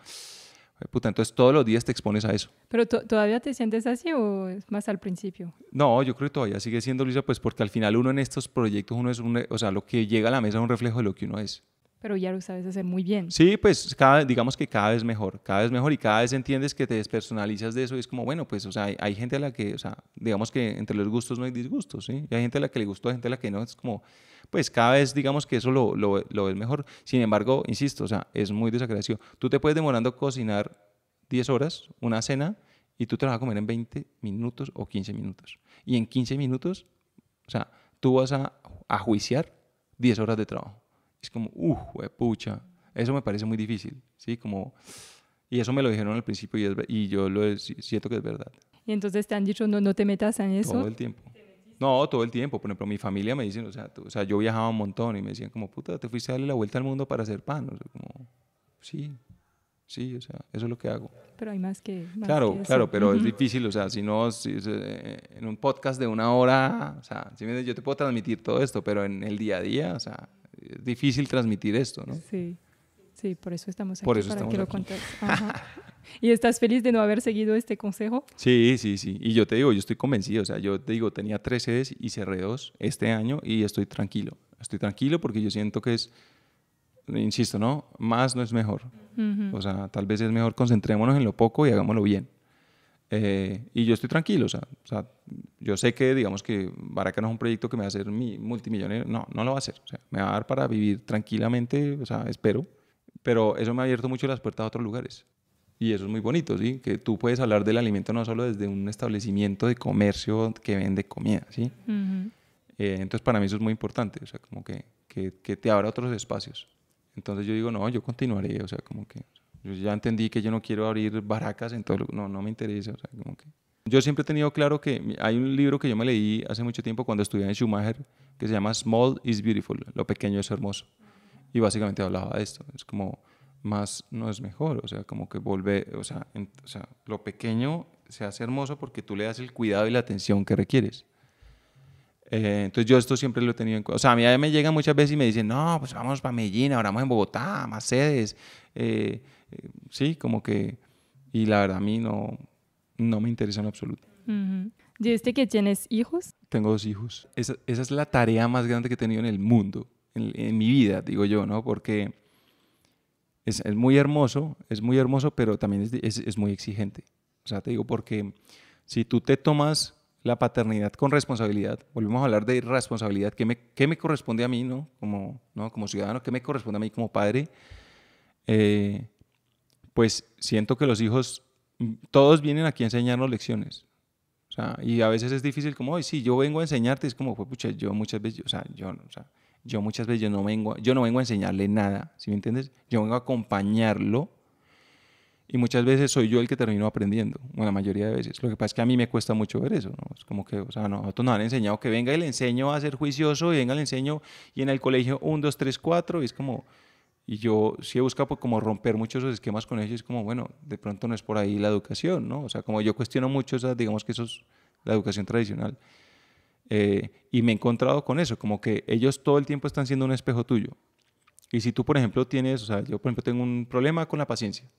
puta, entonces todos los días te expones a eso.
¿Pero todavía te sientes así o es más al principio?
No, yo creo que todavía sigue siendo, Luisa, pues porque al final uno en estos proyectos, o sea, lo que llega a la mesa es un reflejo de lo que uno es.
Pero ya lo sabes hacer muy bien.
Sí, pues digamos que cada vez mejor y cada vez entiendes que te despersonalizas de eso y es como, bueno, pues, o sea, hay gente a la que, o sea, digamos que entre los gustos no hay disgustos, ¿sí? Y hay gente a la que le gustó, hay gente a la que no, es como, pues cada vez digamos que eso lo ves mejor. Sin embargo, insisto, o sea, es muy desagradecido. Tú te puedes demorando cocinar 10 horas, una cena, y tú te la vas a comer en 20 minutos o 15 minutos. Y en 15 minutos, o sea, tú vas a juiciar 10 horas de trabajo. Es como, pucha, eso me parece muy difícil, ¿sí? Como, y eso me lo dijeron al principio y yo siento que es verdad.
Y entonces te han dicho, no te metas en eso.
Todo el tiempo. No, todo el tiempo. Por ejemplo, mi familia me dicen, o sea, yo viajaba un montón y me decían como, puta, te fuiste a darle la vuelta al mundo para hacer pan. O sea, como, sí, o sea, eso es lo que hago.
Pero hay más que
Claro,
eso.
claro, pero es difícil, o sea, si en un podcast de 1 hora, o sea, yo te puedo transmitir todo esto, pero en el día a día, o sea, es difícil transmitir esto, ¿no?
Sí, por eso estamos aquí,
por eso
para
estamos
que lo
aquí.
contes. ¿Y estás feliz de no haber seguido este consejo?
Sí. Y yo te digo, yo estoy convencido, o sea, yo te digo, tenía 3 sedes y cerré 2 este año y estoy tranquilo. Estoy tranquilo porque yo siento que insisto, ¿no? Más no es mejor. O sea, tal vez es mejor concentrémonos en lo poco y hagámoslo bien. Y yo estoy tranquilo, o sea, yo sé que, digamos que Baraca no es un proyecto que me va a hacer multimillonario, no lo va a hacer, o sea, me va a dar para vivir tranquilamente, o sea, espero, pero eso me ha abierto mucho las puertas a otros lugares. Y eso es muy bonito, ¿sí? Que tú puedes hablar del alimento no solo desde un establecimiento de comercio que vende comida, ¿sí? Entonces, para mí eso es muy importante, o sea, como que te abra otros espacios. Entonces yo digo, no, yo continuaré, o sea, como que yo ya entendí que yo no quiero abrir barracas en todo, no me interesa, o sea, como que... Yo siempre he tenido claro que hay un libro que yo me leí hace mucho tiempo cuando estudié en Schumacher que se llama Small is Beautiful, lo pequeño es hermoso. Y básicamente hablaba de esto, es como más no es mejor, o sea, como que o sea, lo pequeño se hace hermoso porque tú le das el cuidado y la atención que requieres. Entonces yo esto siempre lo he tenido en cuenta. O sea, a mí me llegan muchas veces y me dicen, no, pues vamos para Medellín, ahora vamos en Bogotá, más sedes. Sí, como que... Y la verdad a mí no me interesa en absoluto.
¿Dijiste que tienes hijos?
Tengo 2 hijos. Esa es la tarea más grande que he tenido en el mundo, en mi vida, digo yo, ¿no? Porque es muy hermoso, pero también es muy exigente. O sea, te digo porque si tú te tomas la paternidad con responsabilidad, volvemos a hablar de responsabilidad, ¿qué me corresponde a mí, ¿no? Como ciudadano, ¿qué me corresponde a mí como padre? Pues siento que los hijos, todos vienen aquí a enseñarnos lecciones. O sea, y a veces es difícil como, hoy sí, yo vengo a enseñarte, es como, pucha, yo muchas veces, yo no vengo a enseñarle nada, ¿sí me entiendes? Yo vengo a acompañarlo y muchas veces soy yo el que termino aprendiendo, bueno, la mayoría de veces. Lo que pasa es que a mí me cuesta mucho ver eso, ¿no? Es como que, o sea, nosotros nos han enseñado que venga y le enseño a ser juicioso y venga, le enseño y en el colegio 1, 2, 3, 4 y es como... Y yo sí he buscado pues, como romper muchos esos esquemas con ellos, como, bueno, de pronto no es por ahí la educación, ¿no? O sea, como yo cuestiono mucho, digamos que eso es la educación tradicional. Y me he encontrado con eso, como que ellos todo el tiempo están siendo un espejo tuyo. Y si tú, por ejemplo, tienes, o sea, yo, por ejemplo, tengo un problema con la paciencia,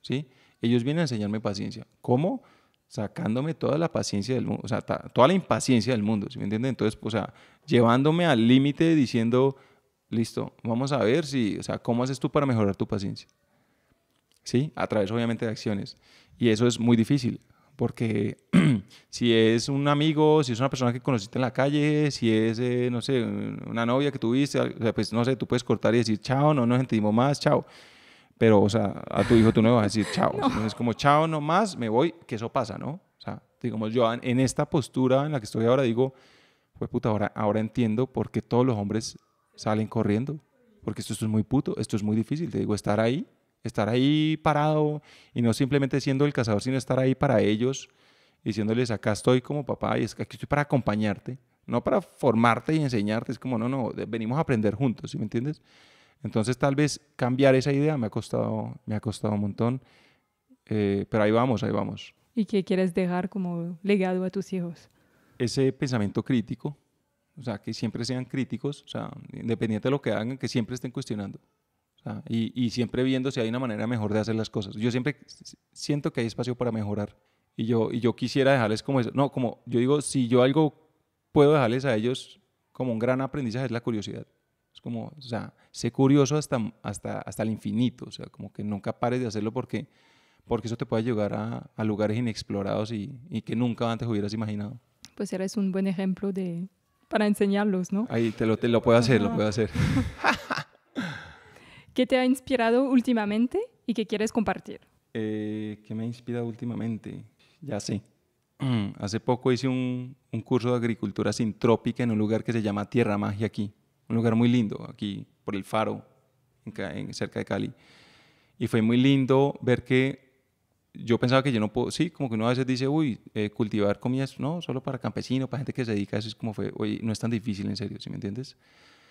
¿sí? Ellos vienen a enseñarme paciencia. ¿Cómo? Sacándome toda la paciencia del mundo, o sea, toda la impaciencia del mundo, ¿sí me entiendes? Entonces, o sea, llevándome al límite diciendo... Listo, vamos a ver o sea, ¿cómo haces tú para mejorar tu paciencia? ¿Sí? A través, obviamente, de acciones. Y eso es muy difícil, porque si es un amigo, si es una persona que conociste en la calle, si es, no sé, una novia que tuviste, o sea, pues, no sé, tú puedes cortar y decir, chao, no nos entendimos más, chao. Pero, o sea, a tu hijo tú no le vas a decir, chao. No. Es como, chao, no más, me voy, que eso pasa, ¿no? O sea, digamos, yo en esta postura en la que estoy ahora digo, pues puta, ahora entiendo por qué todos los hombres salen corriendo, porque esto es muy puto, esto es muy difícil, te digo, estar ahí parado y no simplemente siendo el cazador, sino estar ahí para ellos, diciéndoles, acá estoy como papá y aquí estoy para acompañarte, no para formarte y enseñarte, es como, no, venimos a aprender juntos, ¿sí me entiendes? Entonces tal vez cambiar esa idea me ha costado un montón, pero ahí vamos.
¿Y qué quieres dejar como legado a tus hijos?
ese pensamiento crítico, o sea, que siempre sean críticos, o sea, independiente de lo que hagan, que siempre estén cuestionando. O sea, y siempre viendo si hay una manera mejor de hacer las cosas. Yo siempre siento que hay espacio para mejorar. Y yo quisiera dejarles como eso. No, como yo digo, si yo algo puedo dejarles a ellos como un gran aprendizaje es la curiosidad. Es como, o sea, sé curioso hasta el infinito. O sea, como que nunca pares de hacerlo porque eso te puede llevar a lugares inexplorados y que nunca antes hubieras imaginado.
Pues eres un buen ejemplo para enseñarlos, ¿no?
Ahí te lo puedo hacer, lo puedo hacer.
¿Qué te ha inspirado últimamente y qué quieres compartir?
¿Qué me ha inspirado últimamente? Ya sé. Hace poco hice un curso de agricultura sintrópica en un lugar que se llama Tierra Magia aquí. Un lugar muy lindo, aquí por el Faro, cerca de Cali. Y fue muy lindo ver que yo pensaba que yo no puedo, sí, como que uno a veces dice, uy, cultivar comidas, no, solo para campesinos, para gente que se dedica a eso, es como fue, oye, no es tan difícil, en serio, ¿sí me entiendes?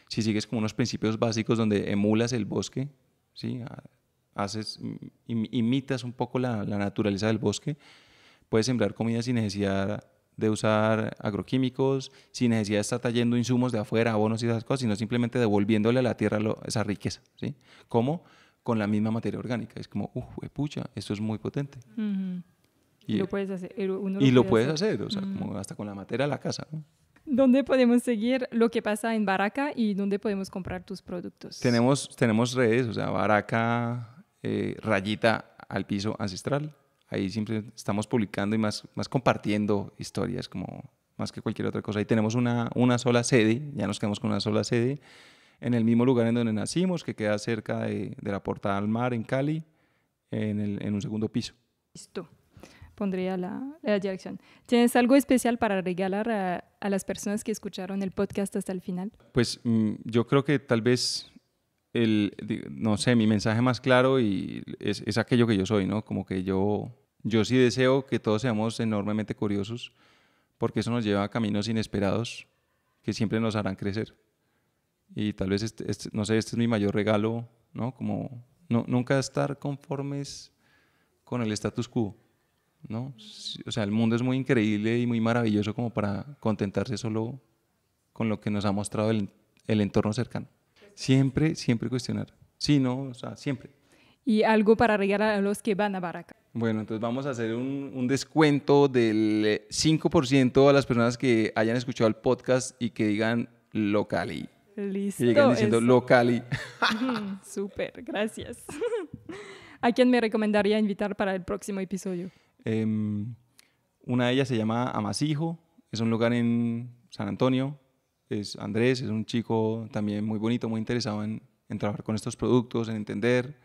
Si sigues como unos principios básicos donde emulas el bosque, ¿sí? Imitas un poco la naturaleza del bosque, puedes sembrar comida sin necesidad de usar agroquímicos, sin necesidad de estar trayendo insumos de afuera, abonos y esas cosas, sino simplemente devolviéndole a la tierra esa riqueza, ¿sí? ¿Cómo? Con la misma materia orgánica. Es como, pucha, esto es muy potente.
Uh-huh. Y lo puedes hacer.
Lo puedes hacer, o sea, como hasta con la materia de la casa, ¿no?
¿Dónde podemos seguir lo que pasa en Baraca y dónde podemos comprar tus productos?
Tenemos redes, o sea, Baraca, rayita al piso ancestral. Ahí siempre estamos publicando y más compartiendo historias, como más que cualquier otra cosa. Ahí tenemos una sola sede, ya nos quedamos con una sola sede, en el mismo lugar en donde nacimos, que queda cerca de la Portada al Mar, en Cali, en un segundo piso.
Listo. Pondría la dirección. ¿Tienes algo especial para regalar a las personas que escucharon el podcast hasta el final?
Pues yo creo que tal vez, no sé, mi mensaje más claro es aquello que yo soy, ¿no? Como que yo sí deseo que todos seamos enormemente curiosos, porque eso nos lleva a caminos inesperados que siempre nos harán crecer. Y tal vez, no sé, este es mi mayor regalo, ¿no? Como nunca estar conformes con el status quo, ¿no? O sea, el mundo es muy increíble y muy maravilloso como para contentarse solo con lo que nos ha mostrado el entorno cercano. Siempre cuestionar. Sí, no, o sea, siempre.
Y algo para regalar a los que van a Baraca.
Bueno, entonces vamos a hacer un descuento del 5% a las personas que hayan escuchado el podcast y que digan Locali.
Listo.
Y llegan diciendo
eso.
Locali.
Súper, gracias. ¿A quién me recomendaría invitar para el próximo episodio?
Una de ellas se llama Amasijo, es un lugar en San Antonio. Es Andrés, es un chico también muy bonito, muy interesado en trabajar con estos productos, en entender.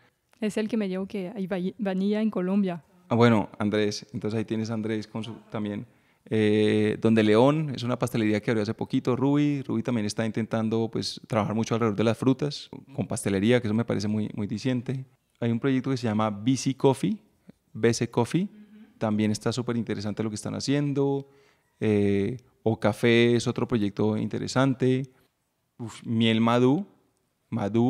Es el que me dijo que hay vanilla en Colombia.
Bueno, Andrés, entonces ahí tienes a Andrés con también. Donde León es una pastelería que abrió hace poquito. Ruby también está intentando pues trabajar mucho alrededor de las frutas, con pastelería, que eso me parece muy, muy diciente. Hay un proyecto que se llama BC Coffee, también está súper interesante lo que están haciendo. O Café es otro proyecto interesante. Miel Madú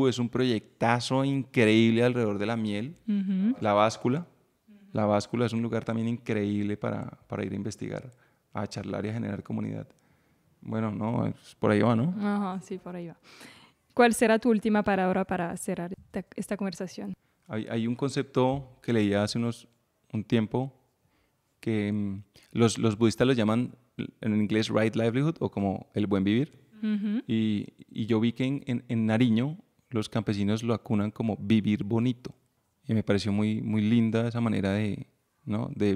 es un proyectazo increíble alrededor de la miel.
Uh-huh.
La Báscula es un lugar también increíble para ir a investigar, a charlar y a generar comunidad. Bueno, no, por ahí va, ¿no?
Ajá, sí, por ahí va. ¿Cuál será tu última palabra para cerrar esta conversación?
Hay un concepto que leí hace un tiempo que los budistas lo llaman en inglés right livelihood o como el buen vivir.
Uh-huh.
Y yo vi que en Nariño los campesinos lo acunan como vivir bonito. Y me pareció muy, muy linda esa manera de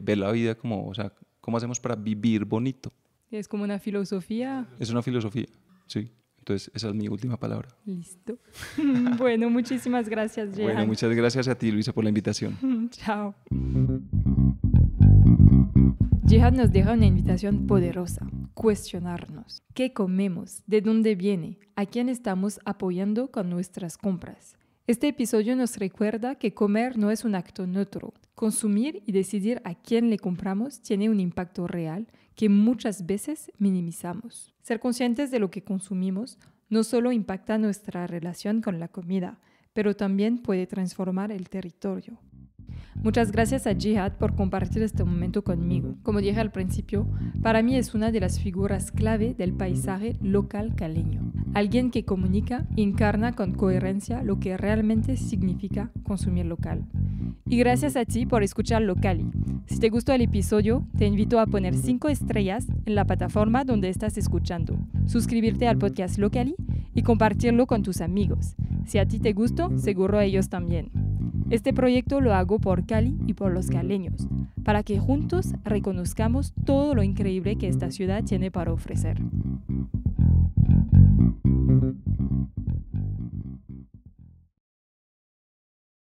ver la vida como, o sea, ¿cómo hacemos para vivir bonito?
Es como una filosofía.
Es una filosofía, sí. Entonces, esa es mi última palabra.
Listo. Bueno, muchísimas gracias, Jehan.
Bueno, muchas gracias a ti, Luisa, por la invitación.
Chao. Jehan nos deja una invitación poderosa, cuestionarnos. ¿Qué comemos? ¿De dónde viene? ¿A quién estamos apoyando con nuestras compras? Este episodio nos recuerda que comer no es un acto neutro. Consumir y decidir a quién le compramos tiene un impacto real que muchas veces minimizamos. Ser conscientes de lo que consumimos no solo impacta nuestra relación con la comida, pero también puede transformar el territorio. Muchas gracias a Jihad por compartir este momento conmigo. Como dije al principio, para mí es una de las figuras clave del paisaje local caleño. Alguien que comunica y encarna con coherencia lo que realmente significa consumir local. Y gracias a ti por escuchar Locali. Si te gustó el episodio, te invito a poner 5 estrellas en la plataforma donde estás escuchando, suscribirte al podcast Locali y compartirlo con tus amigos. Si a ti te gustó, seguro a ellos también. Este proyecto lo hago por Cali y por los caleños, para que juntos reconozcamos todo lo increíble que esta ciudad tiene para ofrecer.